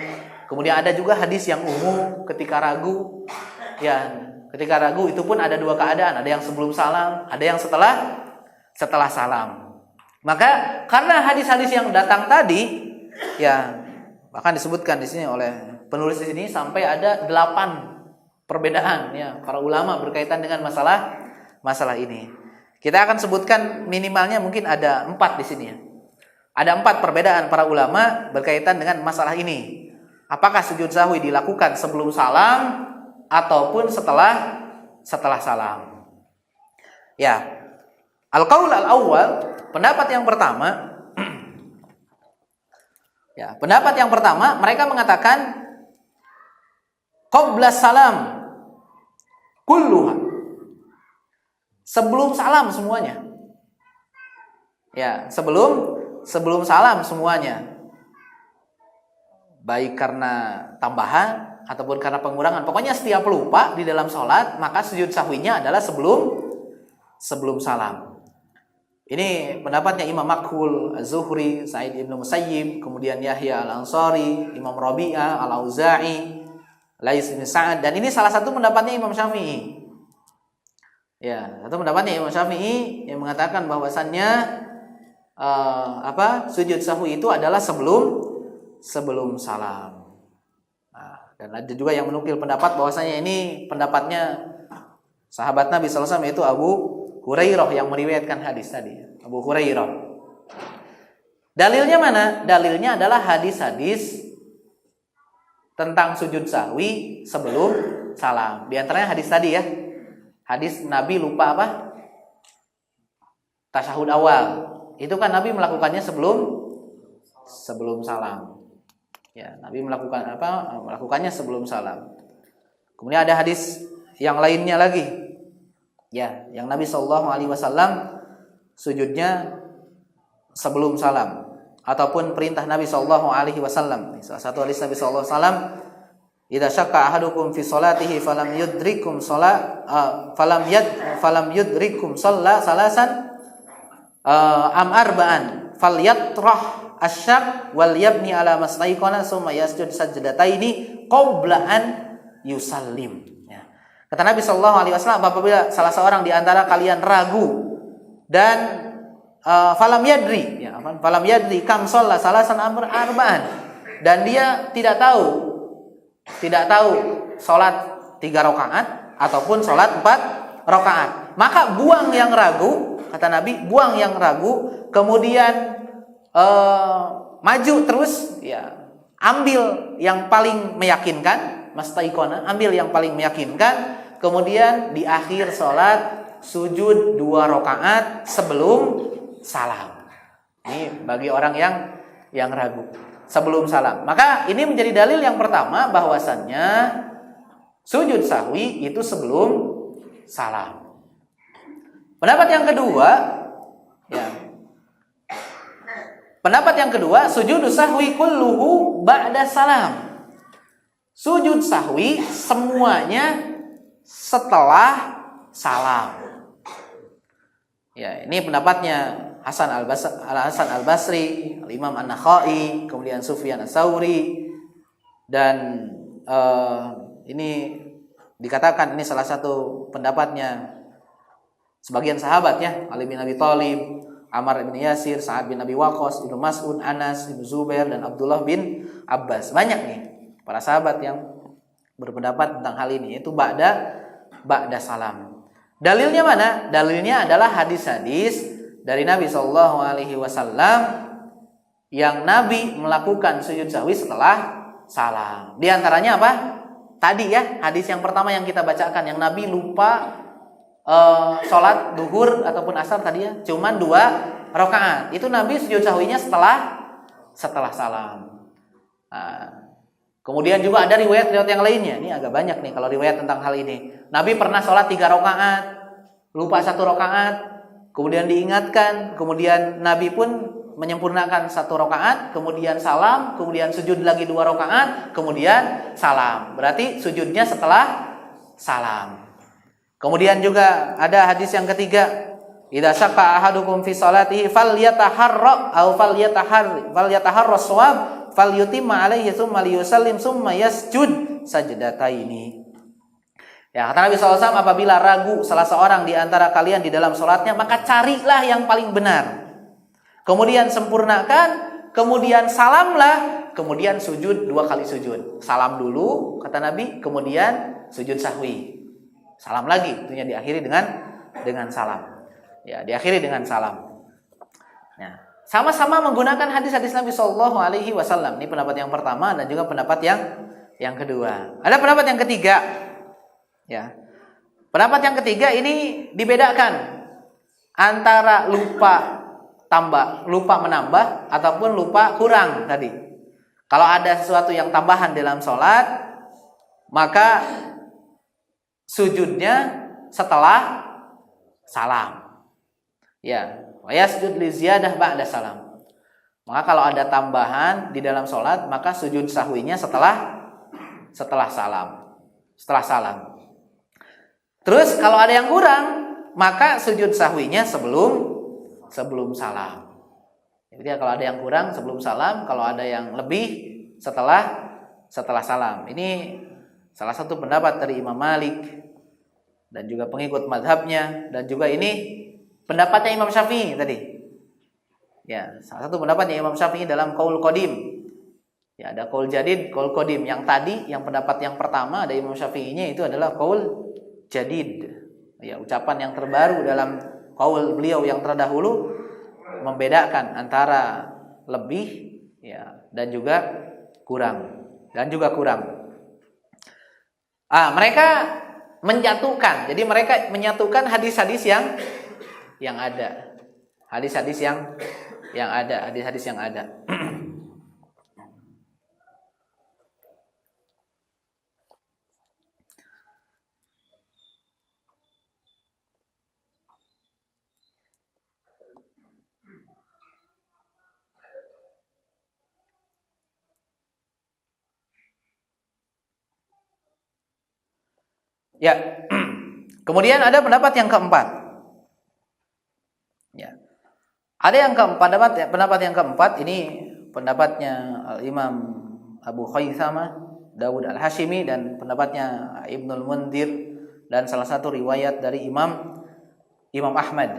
A: Kemudian ada juga hadis yang umum ketika ragu. Ya, ketika ragu itu pun ada dua keadaan, ada yang sebelum salam, ada yang setelah salam. Maka karena hadis-hadis yang datang tadi, ya bahkan disebutkan di sini oleh penulis di sini sampai ada 8 perbedaan ya para ulama berkaitan dengan masalah ini. Kita akan sebutkan minimalnya mungkin ada 4 di sini ya. Ada 4 perbedaan para ulama berkaitan dengan masalah ini. Apakah sujud sahwi dilakukan sebelum salam ataupun setelah salam? Ya. Al-qaul al-awwal, pendapat yang pertama ya, pendapat yang pertama mereka mengatakan qabla salam kulluha. Sebelum salam semuanya. Ya, sebelum salam semuanya. Baik karena tambahan ataupun karena pengurangan. Pokoknya setiap lupa di dalam sholat, maka sujud sahwinya adalah sebelum salam. Ini pendapatnya Imam Makhul, Az-Zuhri, Sa'id ibn Musayyib, kemudian Yahya al-Ansari, Imam Rabi'ah, al-Auza'i, Lais bin Sa'ad, dan ini salah satu pendapatnya Imam Syafi'i. Ya, satu pendapatnya Imam Syafi'i yang mengatakan bahwasannya sujud sahwi itu adalah sebelum salam. Nah, dan ada juga yang menukil pendapat bahwasanya ini pendapatnya sahabat Nabi sallallahu alaihi wasallam, yaitu Abu Hurairah yang meriwayatkan hadis tadi. Abu Hurairah. Dalilnya mana? Dalilnya adalah hadis-hadis tentang sujud sahwi sebelum salam. Di antaranya hadis tadi ya. Hadis Nabi lupa tasyahud awal. Itu kan Nabi melakukannya sebelum salam. Ya, Nabi melakukannya sebelum salam. Kemudian ada hadis yang lainnya lagi. Ya, yang Nabi Shallallahu Alaihi Wasallam sujudnya sebelum salam, ataupun perintah Nabi Shallallahu Alaihi Wasallam. Salah satu hadis Nabi Shallallahu Alaihi Wasallam, idza syakka ahadukum fi sholatihi falam yudrikum falam yudrikum shalla salasan am arba'an falyatrah asyak wal yabni ala mastaiqana summa yasjud sajdataini qabla an yusallim. Ya. Kata Nabi sallallahu alaihi wasallam, apabila salah seorang di antara kalian ragu dan falam yadri, ya, falam yadri kam sholla salasan arba'an, dan dia tidak tahu sholat 3 rakaat ataupun sholat 4 rakaat. Maka buang yang ragu, kata Nabi, buang yang ragu, kemudian maju terus, ya, ambil yang paling meyakinkan, mastaiqona, ambil yang paling meyakinkan, kemudian di akhir sholat sujud 2 rakaat sebelum salam. Ini bagi orang yang ragu, sebelum salam. Maka ini menjadi dalil yang pertama bahwasannya sujud sahwi itu sebelum salam. Pendapat yang kedua, ya. Pendapat yang kedua, sujud sahwi kulluhu ba'da salam. Sujud sahwi semuanya setelah salam. Ya, ini pendapatnya Hasan Al-Basri, Imam An-Nakhai, kemudian Sufyan Ats-Tsauri, dan ini dikatakan ini salah satu pendapatnya sebagian sahabat, ya, Ali bin Abi Thalib, Ammar bin Yasir, Sa'ad bin Abi Waqqas, Ibnu Mas'ud, Anas, Ibnu Zubair, dan Abdullah bin Abbas. Banyak nih para sahabat yang berpendapat tentang hal ini, yaitu ba'da salam. Dalilnya mana? Dalilnya adalah hadis-hadis dari Nabi SAW yang Nabi melakukan sujud sahwi setelah salam. Di antaranya apa? Tadi, ya, hadis yang pertama yang kita bacakan, yang Nabi lupa sholat duhur ataupun asar tadi, ya, cuman 2 rakaat. Itu Nabi sujud sahwinya setelah salam. Nah, kemudian juga ada riwayat-riwayat yang lainnya. Ini agak banyak nih kalau riwayat tentang hal ini. Nabi pernah sholat 3 rakaat, lupa 1 rakaat, kemudian diingatkan, kemudian Nabi pun menyempurnakan 1 rakaat, kemudian salam, kemudian sujud lagi 2 rakaat, kemudian salam. Berarti sujudnya setelah salam. Kemudian juga ada hadis yang ketiga, idza syaqqa ahadukum fi sholatihi falyataharra aw falyataharra shawab falyutimma alaihi tsumma liyusallim tsumma yasjud sajdataini. Ya, kata Nabi SAW, apabila ragu salah seorang di antara kalian di dalam sholatnya, maka carilah yang paling benar, kemudian sempurnakan, kemudian salamlah, kemudian sujud 2 kali sujud. Salam dulu, kata Nabi, kemudian sujud sahwi. Salam lagi, tentunya diakhiri dengan salam. Ya, diakhiri dengan salam. Nah, sama-sama menggunakan hadis-hadis Nabi SAW. Ini pendapat yang pertama dan juga pendapat yang kedua. Ada pendapat yang ketiga. Ya, pendapat yang ketiga ini dibedakan antara lupa menambah ataupun lupa kurang tadi. Kalau ada sesuatu yang tambahan dalam sholat, maka sujudnya setelah salam. Ya, wa yasjud li ziyadah ba'da salam. Maka kalau ada tambahan di dalam sholat, maka sujud sahwinya setelah salam. Setelah salam. Terus kalau ada yang kurang, maka sujud sahwinya sebelum salam. Jadi kalau ada yang kurang sebelum salam, kalau ada yang lebih setelah salam. Ini salah satu pendapat dari Imam Malik dan juga pengikut mazhabnya, dan juga ini pendapatnya Imam Syafi'i tadi. Ya, salah satu pendapatnya Imam Syafi'i dalam Qaul Qadim. Ya, ada Qaul Jadid, Qaul Qadim. Yang tadi, yang pendapat yang pertama ada Imam Syafi'inya itu adalah Qaul Jadid. Ya, ucapan yang terbaru dalam qaul beliau yang terdahulu membedakan antara lebih, ya, dan juga kurang. Mereka menjatuhkan. Jadi mereka menyatukan hadis-hadis yang ada. Hadis-hadis yang ada. Ya. Kemudian ada pendapat yang keempat. Ya. Ada yang keempat, pendapat yang keempat ini pendapatnya Imam Abu Khaythamah, Dawud Al-Hashimi, dan pendapatnya Ibnul Mundhir, dan salah satu riwayat dari Imam Ahmad.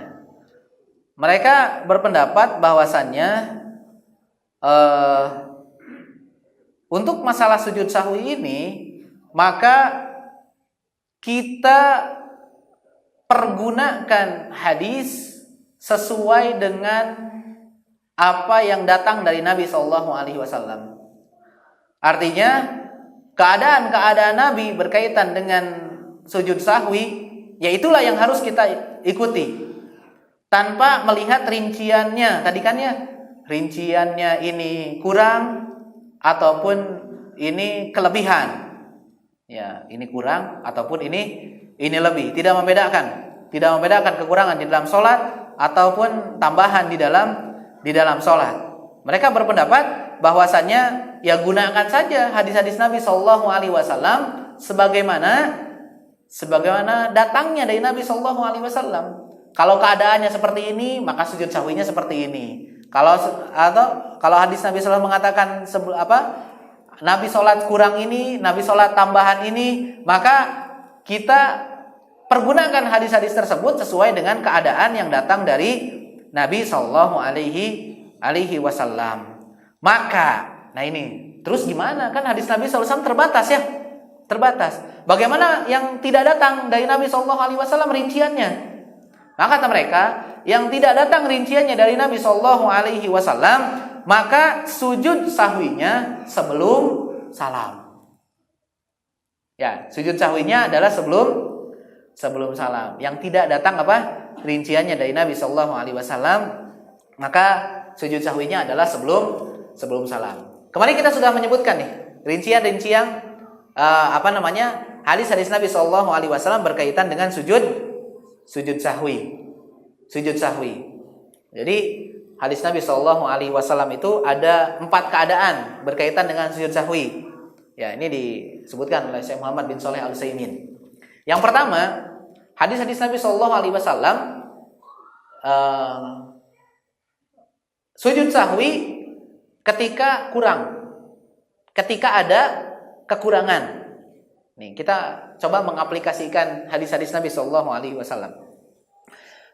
E: mereka berpendapat bahwasannya untuk masalah sujud sahwi ini, maka kita pergunakan hadis sesuai dengan apa yang datang dari Nabi SAW. Artinya keadaan-keadaan Nabi berkaitan dengan sujud sahwi, ya itulah yang harus kita ikuti tanpa melihat rinciannya. Tadi kan ya, rinciannya ini kurang ataupun ini kelebihan. Ya, ini kurang ataupun ini lebih. Tidak membedakan kekurangan di dalam sholat ataupun tambahan di dalam sholat. Mereka berpendapat bahwasannya ya gunakan saja hadis-hadis Nabi Shallallahu Alaihi Wasallam sebagaimana datangnya dari Nabi Shallallahu Alaihi Wasallam. Kalau keadaannya seperti ini, maka sujud sahwinya seperti ini. Kalau hadis Nabi SAW mengatakan Nabi sholat kurang ini, Nabi sholat tambahan ini, maka kita pergunakan hadis-hadis tersebut sesuai dengan keadaan yang datang dari Nabi Shallallahu Alaihi Wasallam. Maka, nah ini terus gimana? Kan hadis Nabi SAW terbatas ya, terbatas. Bagaimana yang tidak datang dari Nabi Shallallahu Alaihi Wasallam rinciannya? Maka kata mereka, yang tidak datang rinciannya dari Nabi Shallallahu Alaihi Wasallam, maka sujud sahwinya sebelum salam. Ya, sujud sahwinya adalah sebelum salam. Yang tidak datang rinciannya dari Nabi Shallallahu Alaihi Wasallam, maka sujud sahwinya adalah sebelum salam. Kemarin kita sudah menyebutkan nih rincian hadis-hadis Nabi Shallallahu Alaihi Wasallam berkaitan dengan sujud sahwi. Jadi hadis Nabi Shallallahu Alaihi Wasallam itu ada 4 keadaan berkaitan dengan sujud sahwi. Ya, ini disebutkan oleh Syekh Muhammad bin Shalih Al-Utsaimin. Yang pertama, hadis-hadis Nabi Shallallahu Alaihi Wasallam sujud sahwi ketika kurang, ketika ada kekurangan. Nih, kita coba mengaplikasikan hadis-hadis Nabi Shallallahu Alaihi Wasallam.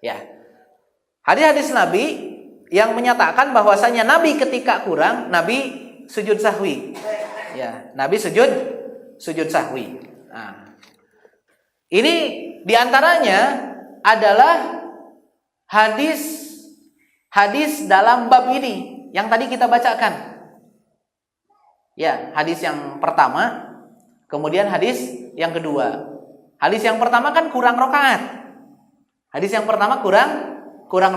E: Ya, hadis-hadis Nabi yang menyatakan bahwasanya Nabi ketika kurang, Nabi sujud sahwi. Ya, Nabi sujud sahwi. Nah, ini diantaranya adalah hadis dalam bab ini yang tadi kita bacakan. Ya, hadis yang pertama. Kemudian hadis yang kedua. Hadis yang pertama kan kurang rakaat. Hadis yang pertama kurang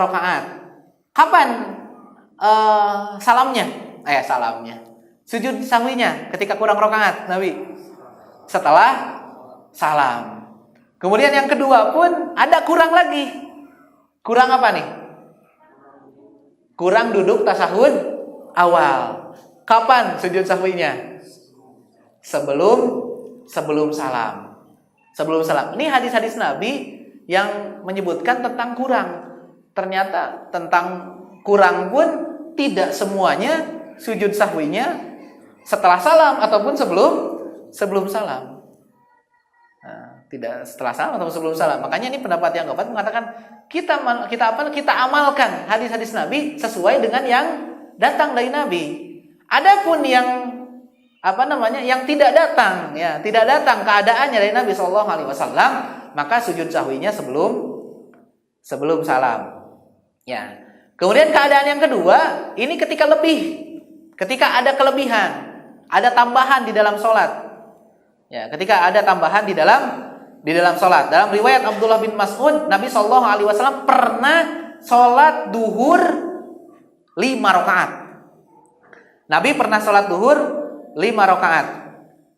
E: rakaat. Kapan salamnya? Sujud sahwinya ketika kurang rakaat Nabi. Setelah salam. Kemudian yang kedua pun ada kurang lagi. Kurang apa nih? Kurang duduk tasyahud awal. Kapan sujud sahwinya? Sebelum salam. Ini hadis-hadis Nabi yang menyebutkan tentang kurang. Ternyata tentang kurang pun tidak semuanya sujud sahwinya setelah salam ataupun sebelum salam. Nah, tidak setelah salam ataupun sebelum salam. Makanya ini pendapat yang keempat mengatakan kita amalkan hadis-hadis Nabi sesuai dengan yang datang dari Nabi. Adapun yang tidak datang keadaannya dari Nabi Shallallahu Alaihi Wasallam, maka sujud sahwinya sebelum salam. Ya. Kemudian keadaan yang kedua, ini ketika ada kelebihan, ada tambahan di dalam sholat. Ya, ketika ada tambahan di dalam sholat. Dalam riwayat Abdullah bin Mas'ud, Nabi Shallallahu Alaihi Wasallam pernah sholat duhur 5 rakaat. Nabi pernah sholat duhur 5 rakaat.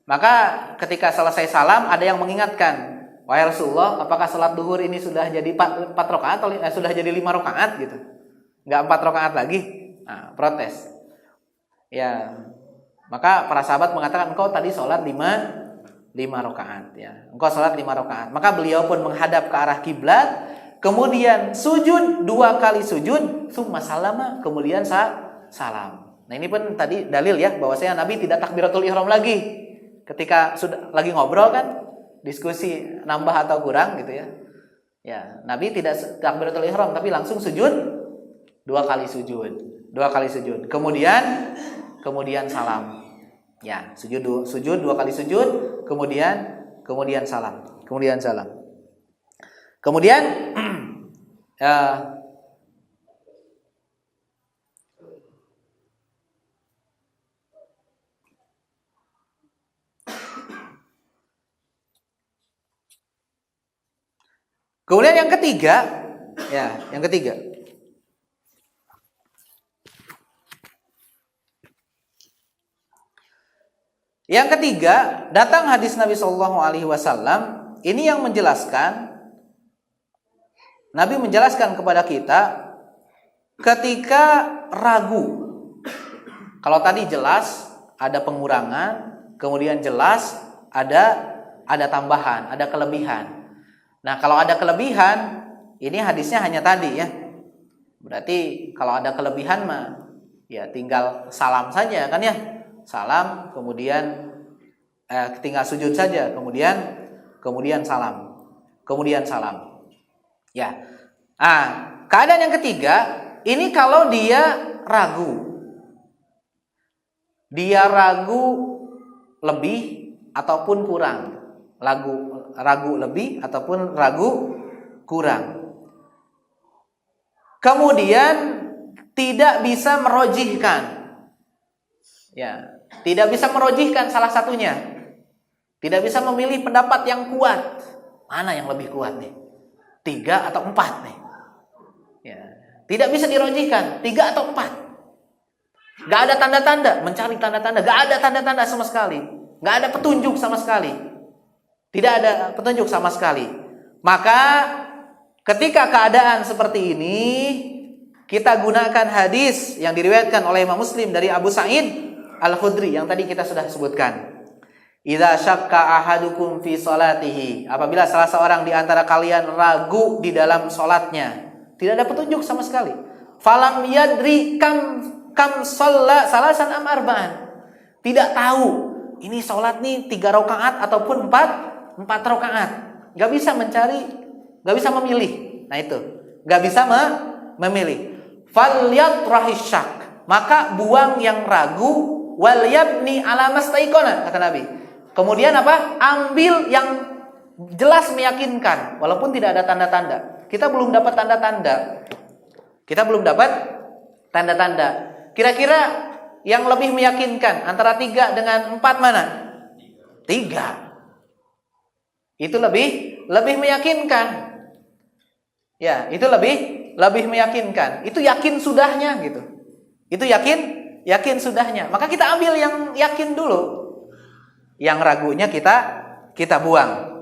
E: Maka ketika selesai salam ada yang mengingatkan, wahai Rasulullah, apakah sholat duhur ini sudah jadi 4 rakaat atau sudah jadi 5 rakaat gitu? Enggak 4 rakaat lagi? Nah, protes. Ya, maka para sahabat mengatakan engkau tadi sholat 5 rakaat ya. Engkau sholat 5 rakaat. Maka beliau pun menghadap ke arah kiblat, kemudian sujud 2 kali sujud, tsumma salama, kemudian salam. Nah, ini pun tadi dalil ya bahwasanya Nabi tidak takbiratul ihram lagi. Ketika sudah lagi ngobrol kan, diskusi nambah atau kurang gitu ya. Ya, Nabi tidak takbiratul ihram tapi langsung sujud 2 kali sujud. 2 kali sujud. Kemudian salam. Ya, sujud 2 kali sujud, kemudian salam. Kemudian kemudian yang ketiga, Yang ketiga, datang hadis Nabi Shallallahu Alaihi Wasallam ini yang menjelaskan, Nabi menjelaskan kepada kita ketika ragu. Kalau tadi jelas ada pengurangan, kemudian jelas ada tambahan, ada kelebihan. Nah, kalau ada kelebihan, ini hadisnya hanya tadi ya. Berarti kalau ada kelebihan mah ya tinggal salam saja kan ya. Salam, kemudian tinggal sujud saja, kemudian salam. Ya. Keadaan yang ketiga, ini kalau dia ragu. Dia ragu lebih ataupun kurang. Ragu lebih ataupun ragu kurang. Kemudian tidak bisa merojihkan. Ya, tidak bisa merojihkan salah satunya. Tidak bisa memilih pendapat yang kuat. Mana yang lebih kuat nih? 3 atau 4 nih? Ya, tidak bisa dirojihkan 3 atau 4. Gak ada tanda-tanda, mencari tanda-tanda, gak ada tanda-tanda sama sekali. Gak ada petunjuk sama sekali. Tidak ada petunjuk sama sekali. Maka ketika keadaan seperti ini, kita gunakan hadis yang diriwayatkan oleh Imam Muslim dari Abu Sa'id Al-Khudri yang tadi kita sudah sebutkan. Idza syakka ahadukum fi salatihi, apabila salah seorang di antara kalian ragu di dalam salatnya, tidak ada petunjuk sama sekali. Falam yadri kam shalla salasan am arba'an. Tidak tahu ini salat nih 3 rakaat ataupun 4 rakaat. Enggak bisa mencari, enggak bisa memilih. Nah itu, enggak bisa memilih. Falyatrahish syak, maka buang yang ragu. Wal yabni ala mastaiqona, kata Nabi. Kemudian apa? Ambil yang jelas meyakinkan, walaupun tidak ada tanda-tanda. Kita belum dapat tanda-tanda. Kira-kira yang lebih meyakinkan antara 3 dengan 4 mana? 3. Itu lebih meyakinkan. Ya, itu lebih meyakinkan. Itu yakin sudahnya gitu. Itu yakin sudahnya. Maka kita ambil yang yakin dulu. Yang ragunya kita buang.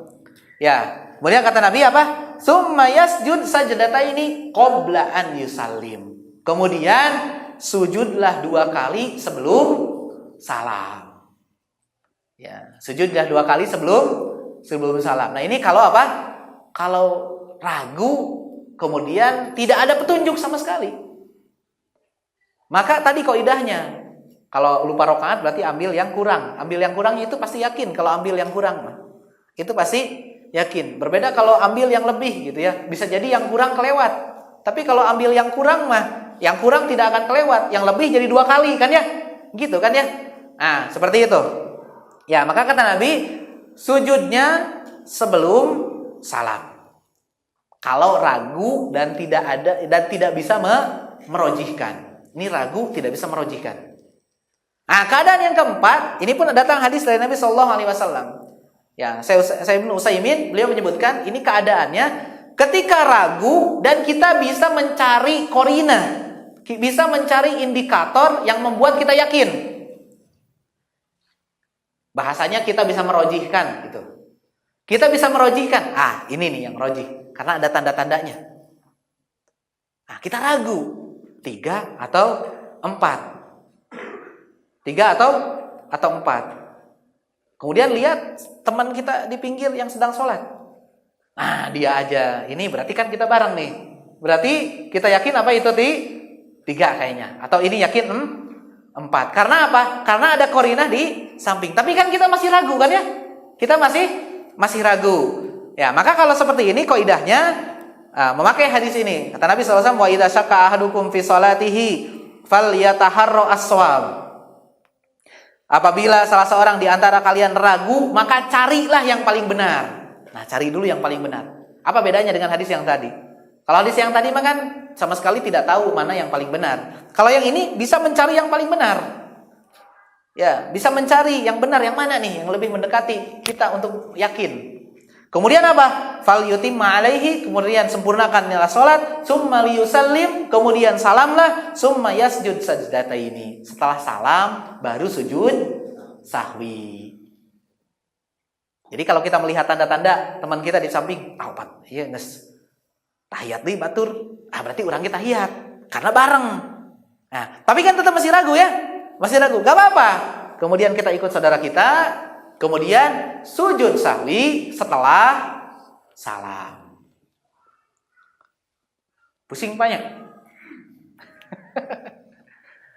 E: Ya. Kemudian kata Nabi apa? Summa yasjud sajdataini qabla an yusallim. Kemudian sujudlah 2 kali sebelum salam. Ya, sujudlah 2 kali sebelum salam. Nah, ini kalau apa? Kalau ragu kemudian tidak ada petunjuk sama sekali. Maka tadi kaidahnya, kalau lupa rakaat berarti ambil yang kurang. Ambil yang kurang itu pasti yakin kalau ambil yang kurang. Itu pasti yakin. Berbeda kalau ambil yang lebih gitu ya. Bisa jadi yang kurang kelewat. Tapi kalau ambil yang kurang mah, yang kurang tidak akan kelewat. Yang lebih jadi 2 kali kan ya? Gitu kan ya? Nah, seperti itu. Ya, maka kata Nabi, sujudnya sebelum salam. Kalau ragu dan tidak bisa merojihkan. Ini ragu tidak bisa merojihkan. Nah, keadaan yang keempat, ini pun datang hadis dari Nabi Shallallahu Alaihi Wasallam. Ya, saya Ibnu Utsaimin, beliau menyebutkan ini keadaannya ketika ragu dan kita bisa mencari korina, bisa mencari indikator yang membuat kita yakin. Bahasanya kita bisa merojihkan gitu. Kita bisa merojihkan. Ini nih yang rojih karena ada tanda-tandanya. Nah, kita ragu. 3 atau 4. 3 atau 4. Kemudian lihat teman kita di pinggir yang sedang sholat. Nah, dia aja. Ini berarti kan kita bareng nih. Berarti kita yakin apa itu 3 kayaknya. Atau ini yakin 4. Karena apa? Karena ada korinah di samping. Tapi kan kita masih ragu kan ya? Kita masih ragu. Ya, maka kalau seperti ini kaidahnya
A: memakai hadis ini. Kata Nabi SAW, wa idza syakka ahadukum fi salatihi falyataharra as-shawab. Apabila salah seorang di antara kalian ragu, maka carilah yang paling benar. Nah, cari dulu yang paling benar. Apa bedanya dengan hadis yang tadi? Kalau hadis yang tadi mah kan sama sekali tidak tahu mana yang paling benar. Kalau yang ini bisa mencari yang paling benar. Ya, bisa mencari yang benar yang mana nih, yang lebih mendekati kita untuk yakin. Kemudian apa? Fal yutimma alaihi, kemudian sempurnakan nilai salat, summa liyusallim, kemudian salamlah, summa yasjud sajdataini. Setelah salam baru sujud sahwi. Jadi kalau kita melihat tanda-tanda teman kita di samping, opat, iya nges tahiyat deui batur. Berarti urang kita tahiyat karena bareng. Nah, tapi kan tetap masih ragu ya. Masih ragu. Gak apa-apa. Kemudian kita ikut saudara kita, kemudian sujud sahwi setelah salam. Pusing banyak.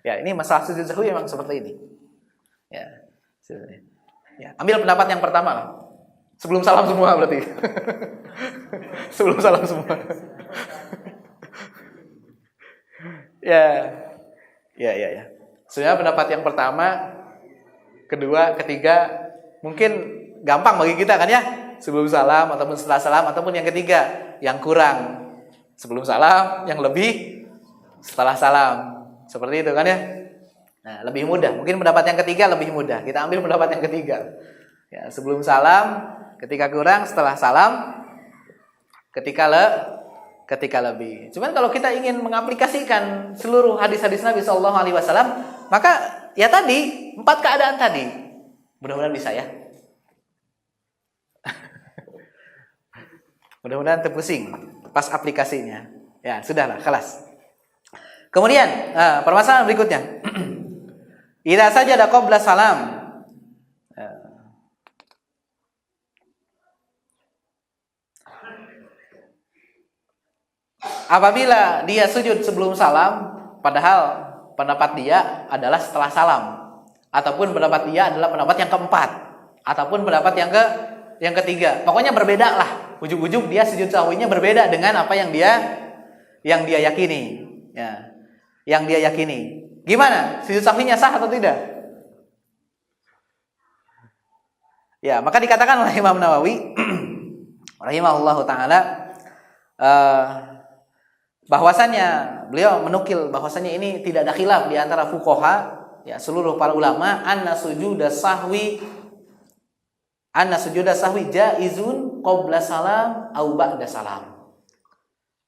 A: Ya, ini masalah sujud sahwi memang seperti ini. Ya, ambil pendapat yang pertama lah. Sebelum salam semua berarti. Sebelum salam semua. Ya. Sebenarnya pendapat yang pertama, kedua, ketiga mungkin gampang bagi kita kan ya. Sebelum salam ataupun setelah salam, ataupun yang ketiga, yang kurang sebelum salam, yang lebih setelah salam. Seperti itu kan ya. Nah, lebih mudah. Mungkin pendapat yang ketiga lebih mudah. Kita ambil pendapat yang ketiga. Ya, sebelum salam, ketika kurang, setelah salam, ketika lebih. Cuman kalau kita ingin mengaplikasikan seluruh hadis-hadis Nabi SAW, maka ya tadi 4 keadaan tadi. Mudah-mudahan bisa ya. Mudah-mudahan terpusing pas aplikasinya. Ya, sudahlah, kelas. Kemudian, permasalahan berikutnya. Idza sajada qabla salam. Apabila dia sujud sebelum salam, padahal pendapat dia adalah setelah salam, ataupun pendapat dia adalah pendapat yang keempat, ataupun pendapat yang ketiga. Pokoknya berbeda lah. Ujug-ujug dia sujud sahwinya berbeda dengan apa yang dia yakini. Ya. Yang dia yakini. Gimana? Sujud sahwinya sah atau tidak? Ya, maka dikatakan oleh Imam Nawawi rahimahullahu taala bahwasannya beliau menukil bahwasannya ini tidak ada khilaf di antara fuqaha, ya, seluruh para ulama, anna sujuda sahwi jaizun qabla salam au ba'da salam.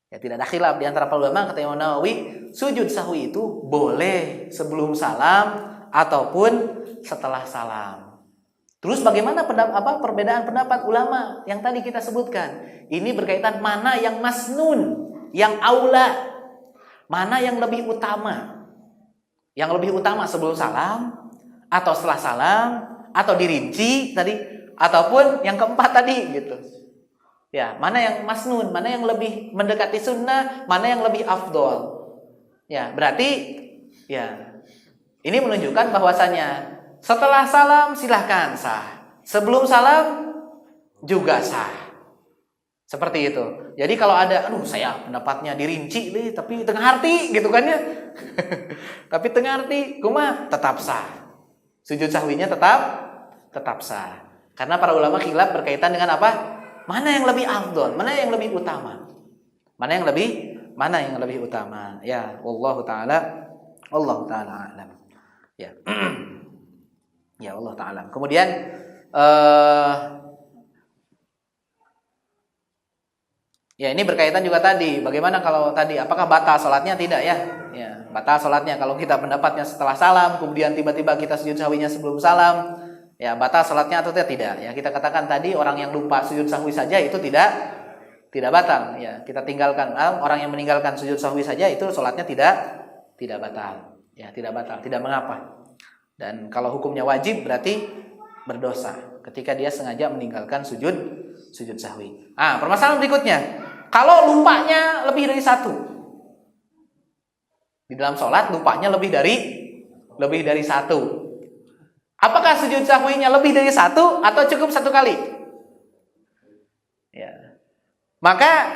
A: Ya, tidak ada khilaf di antara para ulama, kata Imam Nawawi, sujud sahwi itu boleh sebelum salam ataupun setelah salam. Terus bagaimana perbedaan pendapat ulama yang tadi kita sebutkan? Ini berkaitan mana yang masnun, yang aula, mana yang lebih utama. Yang lebih utama sebelum salam atau setelah salam, atau dirinci tadi, ataupun yang keempat tadi gitu. Ya, mana yang masnun, mana yang lebih mendekati sunnah, mana yang lebih afdol. Ya, berarti ya ini menunjukkan bahwasanya setelah salam silahkan sah, sebelum salam juga sah. Seperti itu. Jadi kalau ada, saya pendapatnya dirinci deh, tapi tengah arti gitu kan ya. Tapi tengah arti, kumaha tetap sah. Sujud sahwinya tetap sah. Karena para ulama khilaf berkaitan dengan apa? Mana yang lebih afdol, mana yang lebih utama? Mana yang lebih utama? Ya, wallahu taala alam. Ya. Ya, Allah taala. Kemudian ya, ini berkaitan juga tadi. Bagaimana kalau tadi, apakah batal salatnya? Tidak ya. Ya, batal salatnya kalau kita pendapatnya setelah salam, kemudian tiba-tiba kita sujud sahwinya sebelum salam. Ya, batal salatnya atau tidak? Ya, kita katakan tadi orang yang lupa sujud sahwi saja itu tidak batal. Ya, kita tinggalkan orang yang meninggalkan sujud sahwi saja itu salatnya tidak batal. Ya, tidak batal, tidak mengapa. Dan kalau hukumnya wajib berarti berdosa ketika dia sengaja meninggalkan sujud sahwi. Permasalahan berikutnya, kalau lupanya lebih dari satu, di dalam sholat lupanya lebih dari satu, apakah sujud sahwinya lebih dari satu atau cukup satu kali? Ya, maka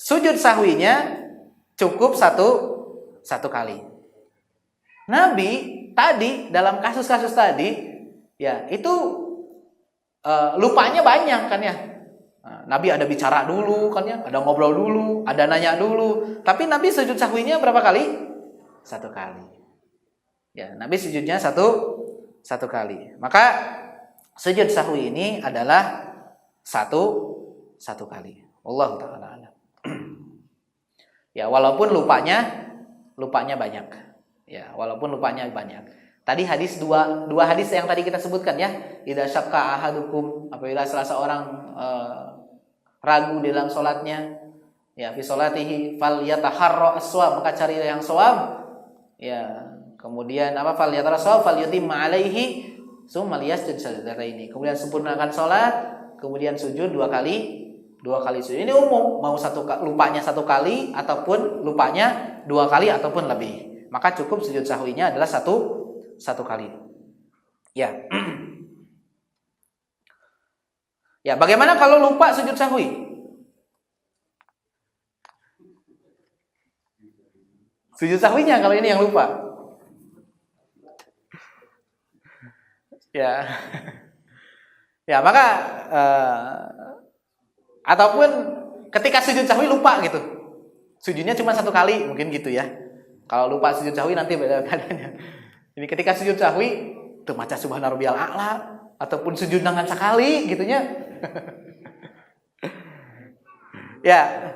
A: sujud sahwinya cukup satu kali. Nabi tadi dalam kasus-kasus tadi ya itu lupanya banyak kan ya. Nabi ada bicara dulu kan ya, ada ngobrol dulu, ada nanya dulu. Tapi Nabi sujud sahwinya berapa kali? 1 kali. Ya, Nabi sujudnya satu kali. Maka sujud sahwi ini adalah satu kali. Wallahu ta'ala a'lam. Ya, walaupun lupanya banyak. Ya, walaupun lupanya banyak. Tadi hadis dua hadis yang tadi kita sebutkan ya. Idza syakka ahadukum, apabila salah seorang ragu di dalam salatnya, ya fi salatihi falyataharra as-shawab, maka cari yang shawab. Ya, kemudian apa? Falyatara shawab falyutimma alaihi summa liyasjud sajdataini. Kemudian sempurnakan salat, kemudian sujud 2 kali sujud. Ini umum, mau lupanya 1 kali ataupun lupanya 2 kali ataupun lebih. Maka cukup sujud sahwinya adalah satu kali. Ya. Ya, bagaimana kalau lupa sujud sahwi? Sujud sahwinya kalau ini yang lupa. Ya. Ya, maka ataupun ketika sujud sahwi lupa gitu. Sujudnya cuma 1 kali, mungkin gitu ya. Kalau lupa sujud sahwi nanti beda keadaannya. Ini ketika sujud sahwi tuh maca subhana rabbiyal a'la ataupun sujud dengan sekali gitunya. Ya.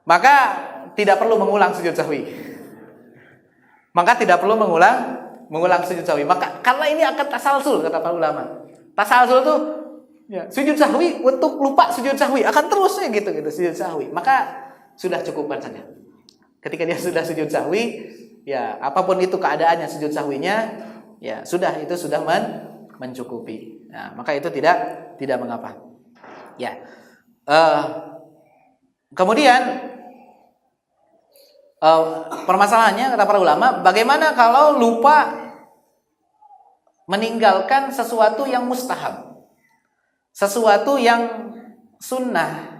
A: Maka tidak perlu mengulang sujud sahwi. Sujud sahwi. Maka karena ini akan tasalsul kata para ulama. Tasalsul tuh ya, sujud sahwi untuk lupa sujud sahwi akan terus ya gitu sujud sahwi. Maka sudah cukupkan saja. Ketika dia sudah sujud sahwi, ya apapun itu keadaannya sujud sahwinya, ya sudah itu sudah mencukupi. Nah, maka itu tidak mengapa. Ya. Kemudian permasalahannya kata para ulama, bagaimana kalau lupa meninggalkan sesuatu yang mustahab, sesuatu yang sunnah,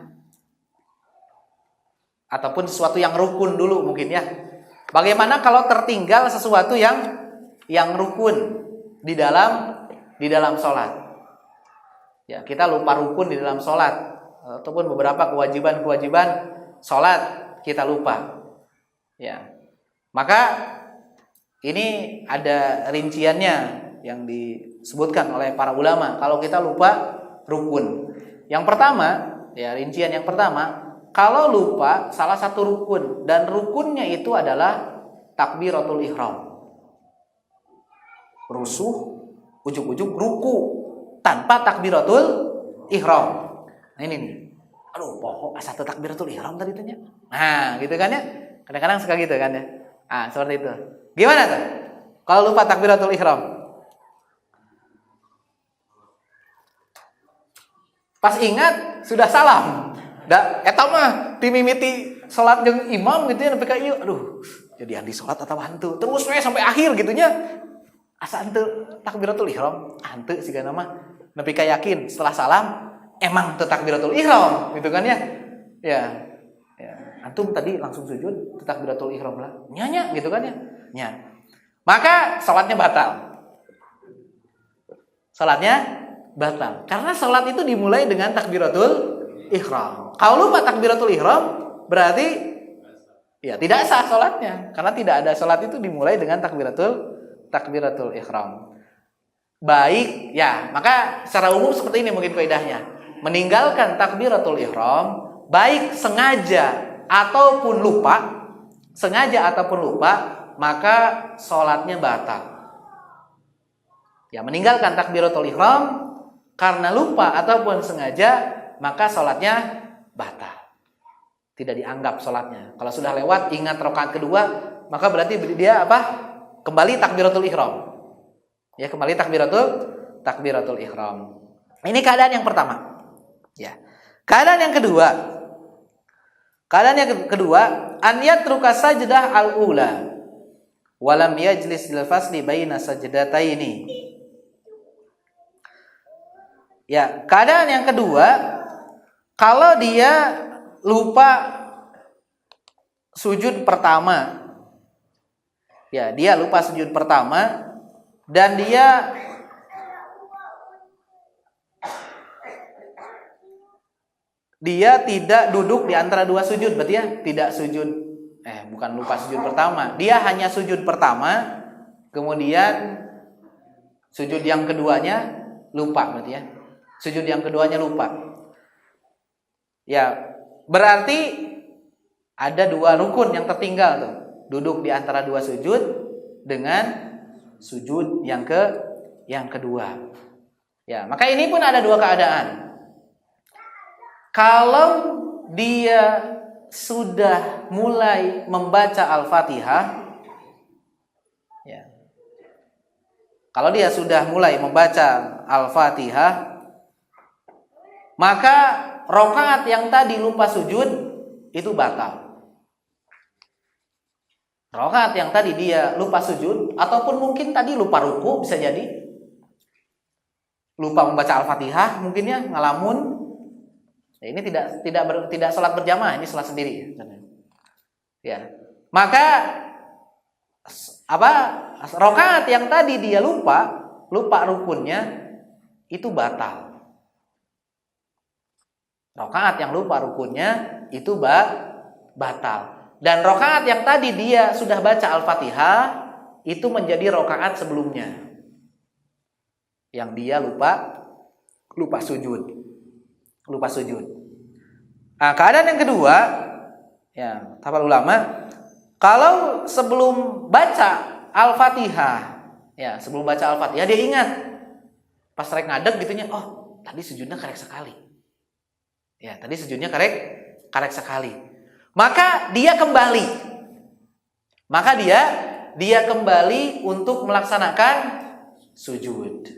A: ataupun sesuatu yang rukun dulu mungkin ya. Bagaimana kalau tertinggal sesuatu yang rukun di dalam sholat? Ya, kita lupa rukun di dalam sholat ataupun beberapa kewajiban sholat kita lupa. Ya, maka ini ada rinciannya yang disebutkan oleh para ulama. Kalau kita lupa rukun, yang pertama, ya rincian yang pertama. Kalau lupa salah satu rukun dan rukunnya itu adalah takbiratul ihram. Rusuh, ujug-ujug ruku tanpa takbiratul ihram. Nah ini nih. Aduh, pokok satu takbiratul ihram tadi tanya. Nah, gitu kan ya? Kadang-kadang suka gitu kan ya. Ah, seperti itu. Gimana tuh? Kalau lupa takbiratul ihram. Pas ingat sudah salam. Da, eta mah timimiti salat jeung imam gitu ya nepi ka ieu. Aduh, jadi andi salat atau hantu. Terus we sampai akhir gitunya. Asa henteu takbiratul ihram, henteu sigana mah nepi ka yakin setelah salam emang teu takbiratul ihram gitu kan ya. Ya. Ya, antum tadi langsung sujud teu takbiratul ihram lah. Nya gitu kan ya. Nya. Maka salatnya batal. Salatnya batal. Karena salat itu dimulai dengan takbiratul ihram. Kalau lupa takbiratul ihram berarti ya tidak sah salatnya karena tidak ada salat itu dimulai dengan takbiratul ihram. Baik, ya, maka secara umum seperti ini mungkin kaidahnya. Meninggalkan takbiratul ihram baik sengaja ataupun lupa, maka salatnya batal. Ya, meninggalkan takbiratul ihram karena lupa ataupun sengaja maka sholatnya batal. Tidak dianggap sholatnya. Kalau sudah lewat ingat rakaat kedua, maka berarti dia apa? Kembali takbiratul ihram. Ya, kembali takbiratul ihram. Ini keadaan yang pertama. Ya. Keadaan yang kedua, an yatruka sajdah al-ula wa lam yajlis lil fasli baina sajdataini. Ya, keadaan yang kedua
E: Kalau dia lupa sujud pertama, ya dia lupa sujud pertama dan dia tidak duduk di antara dua sujud, berarti ya tidak sujud, bukan lupa sujud pertama, dia hanya sujud pertama, kemudian sujud yang keduanya lupa, berarti ya sujud yang keduanya lupa. Ya, berarti ada dua rukun yang tertinggal tuh, duduk di antara dua sujud dengan sujud yang kedua. Ya, maka ini pun ada dua keadaan. Kalau dia sudah mulai membaca Al-Fatihah, ya. Kalau dia sudah mulai membaca Al-Fatihah, maka rakaat yang tadi lupa sujud itu batal. Rakaat yang tadi dia lupa sujud, ataupun mungkin tadi lupa ruku, bisa jadi lupa membaca Al-Fatihah, mungkin ya ngalamun. Ya, ini tidak salat berjamaah, ini salat sendiri. Ya, maka rakaat yang tadi dia lupa rukunnya itu batal. Rakaat yang lupa rukunnya itu batal. Dan rakaat yang tadi dia sudah baca Al-Fatihah itu menjadi rakaat sebelumnya, yang dia lupa sujud. Nah, keadaan yang kedua, ya, para ulama, kalau sebelum baca Al-Fatihah, ya, sebelum baca Al-Fatihah dia ingat pas rek ngadeg gitunya, oh, tadi sujudnya karek sekali. Ya, tadi sujudnya karek sekali. Maka dia kembali. Dia kembali untuk melaksanakan sujud.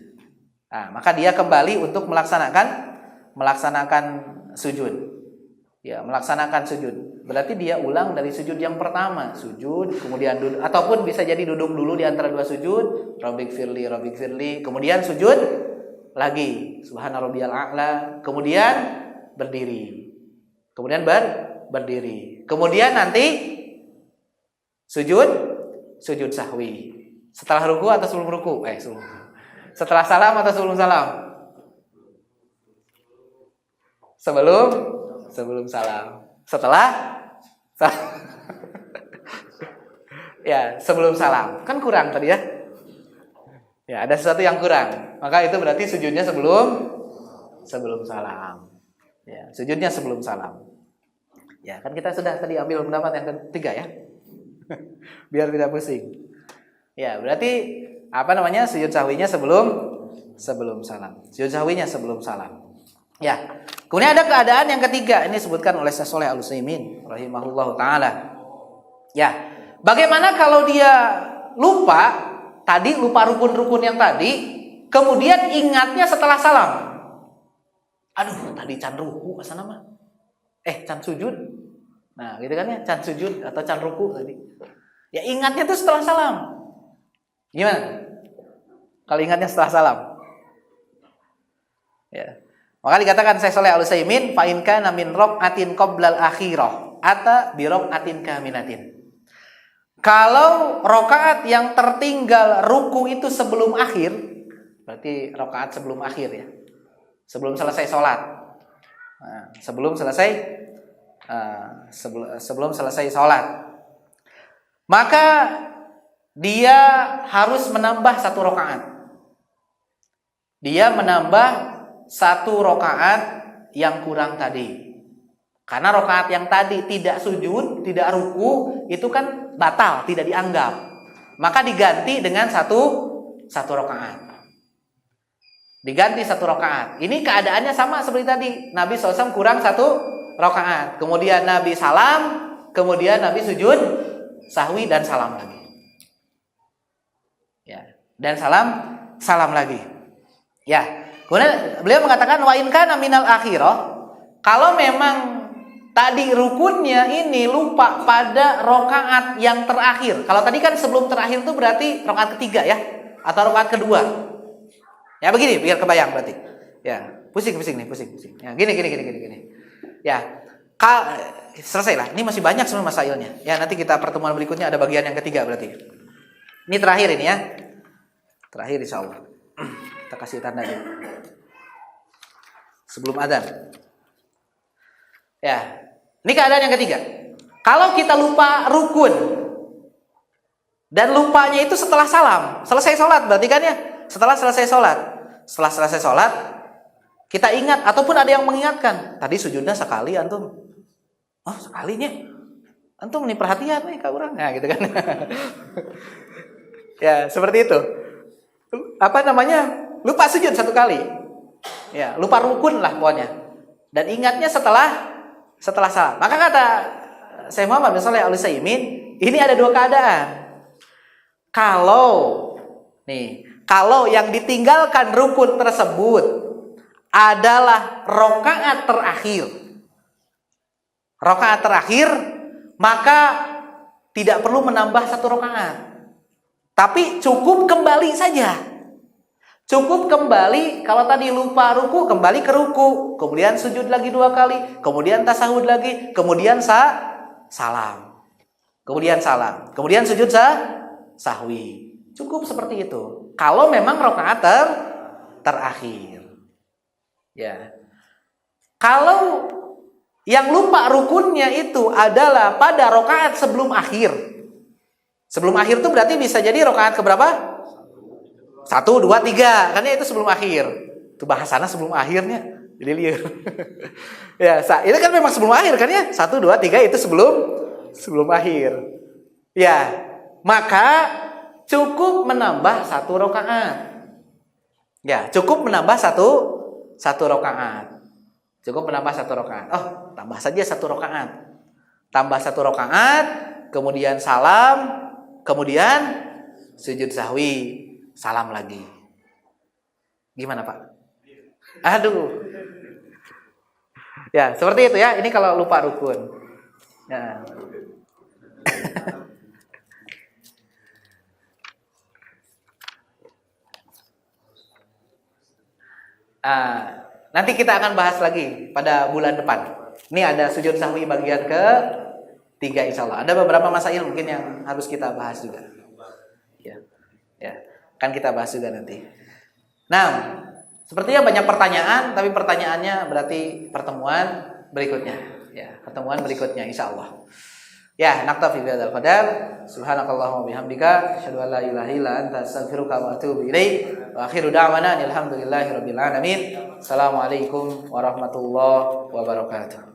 E: Nah, maka dia kembali untuk melaksanakan sujud. Ya, melaksanakan sujud. Berarti dia ulang dari sujud yang pertama, sujud, kemudian duduk, ataupun bisa jadi duduk dulu di antara dua sujud, Rabbik firli, kemudian sujud lagi, Subhana rabbiyal a'la, kemudian berdiri. Kemudian berdiri. Kemudian nanti sujud sahwi. Setelah ruku atau sebelum ruku? Setelah salam atau sebelum salam? Sebelum salam. Setelah salam. Ya, sebelum salam. Kan kurang tadi ya. Ya, ada sesuatu yang kurang. Maka itu berarti sujudnya sebelum salam. Ya, sujudnya sebelum salam. Ya, kan kita sudah tadi ambil pendapat yang ketiga ya. Biar tidak pusing. Ya, berarti sujud sahwinya sebelum salam. Sujud sahwinya sebelum salam. Ya. Kemudian ada keadaan yang ketiga, ini disebutkan oleh Syekh Shalih Al-Utsaimin rahimahullahu taala. Ya. Bagaimana kalau dia lupa rukun-rukun yang tadi, kemudian ingatnya setelah salam. Aduh, tadi can ruku asana mah. Can sujud. Nah, gitu kan ya, can sujud atau can ruku tadi. Ya ingatnya tuh setelah salam. Gimana? Kalau ingatnya setelah salam. Ya. Maka dikatakan Syekh Shalih Al-Utsaimin, fa in kana min raqatin qoblal akhirah ata bi raqatin kamilatin. Kalau rakaat yang tertinggal ruku itu sebelum akhir, berarti rakaat sebelum akhir ya. Sebelum selesai sholat. Nah, sebelum selesai sholat. Maka dia harus menambah satu rakaat. Dia menambah satu rakaat yang kurang tadi. Karena rakaat yang tadi tidak sujud, tidak ruku, itu kan batal, tidak dianggap. Maka diganti dengan satu rakaat. Diganti satu rakaat. Ini keadaannya sama seperti tadi. Nabi SAW kurang satu rakaat. Kemudian Nabi salam, kemudian Nabi sujud sahwi dan salam lagi. Ya, dan salam lagi. Ya. Kemudian beliau mengatakan wa in kana minal akhirah, kalau memang tadi rukunnya ini lupa pada rakaat yang terakhir. Kalau tadi kan sebelum terakhir itu berarti rakaat ketiga ya, atau rakaat kedua. Ya begini, biar kebayang berarti. Ya, pusing nih. Ya, gini. Ya, selesai lah. Ini masih banyak sebenarnya masailnya. Ya, nanti kita pertemuan berikutnya ada bagian yang ketiga berarti. Ini terakhir ini ya. Terakhir insya Allah. Kita kasih tanda dulu. Sebelum adzan. Ya, ini keadaan yang ketiga. Kalau kita lupa rukun dan lupanya itu setelah salam, selesai sholat berarti kan ya? Setelah selesai sholat. Setelah selesai sholat, kita ingat ataupun ada yang mengingatkan. Tadi sujudnya sekali antum. Oh sekalinya. Antum nih perhatian nih kak orang. Nah gitu kan. Ya seperti itu. Apa namanya? Lupa sujud satu kali. Ya lupa rukun lah pokoknya. Dan ingatnya setelah salam. Maka kata Syekh Muhammad bin Shalih Al-Utsaimin, ini ada dua keadaan. Kalau yang ditinggalkan rukun tersebut adalah rakaat terakhir, maka tidak perlu menambah satu rakaat. Tapi cukup kembali saja. Cukup kembali, kalau tadi lupa ruku, kembali ke ruku, kemudian sujud lagi 2 kali, kemudian tasahud lagi, kemudian salam. Kemudian sujud sahwi. Cukup seperti itu. Kalau memang rakaat terakhir. Ya. Kalau yang lupa rukunnya itu adalah pada rakaat sebelum akhir. Sebelum akhir itu berarti bisa jadi rakaat keberapa? 1, 2, 3. Karena itu sebelum akhir. Itu bahasanya sebelum akhirnya. Jadi liar. Ya, itu kan memang sebelum akhir kan ya? 1, 2, 3 itu sebelum akhir. Ya, maka cukup menambah 1 rakaat. Ya, cukup menambah satu rakaat. Cukup menambah 1 rakaat. Oh, tambah saja 1 rakaat. Tambah 1 rakaat, kemudian salam, kemudian sujud sahwi, salam lagi. Gimana, Pak? Aduh. Ya, seperti itu ya. Ini kalau lupa rukun. Ya. Nanti kita akan bahas lagi pada bulan depan. Ini ada sujud sahwi bagian ke-3 insyaallah. Ada beberapa masail mungkin yang harus kita bahas juga. Ya, kan kita bahas juga nanti. Nah, sepertinya banyak pertanyaan, tapi pertanyaannya berarti pertemuan berikutnya. Ya, pertemuan berikutnya insyaallah. Ya, naktafi bihadzal qadar. Subhanakallahumma bihamdika asyhadu an la ilaha illa anta astaghfiruka wa atubu ilaik. Wa akhiru da'wana alhamdulillahirabbil alamin. Assalamualaikum warahmatullahi wabarakatuh.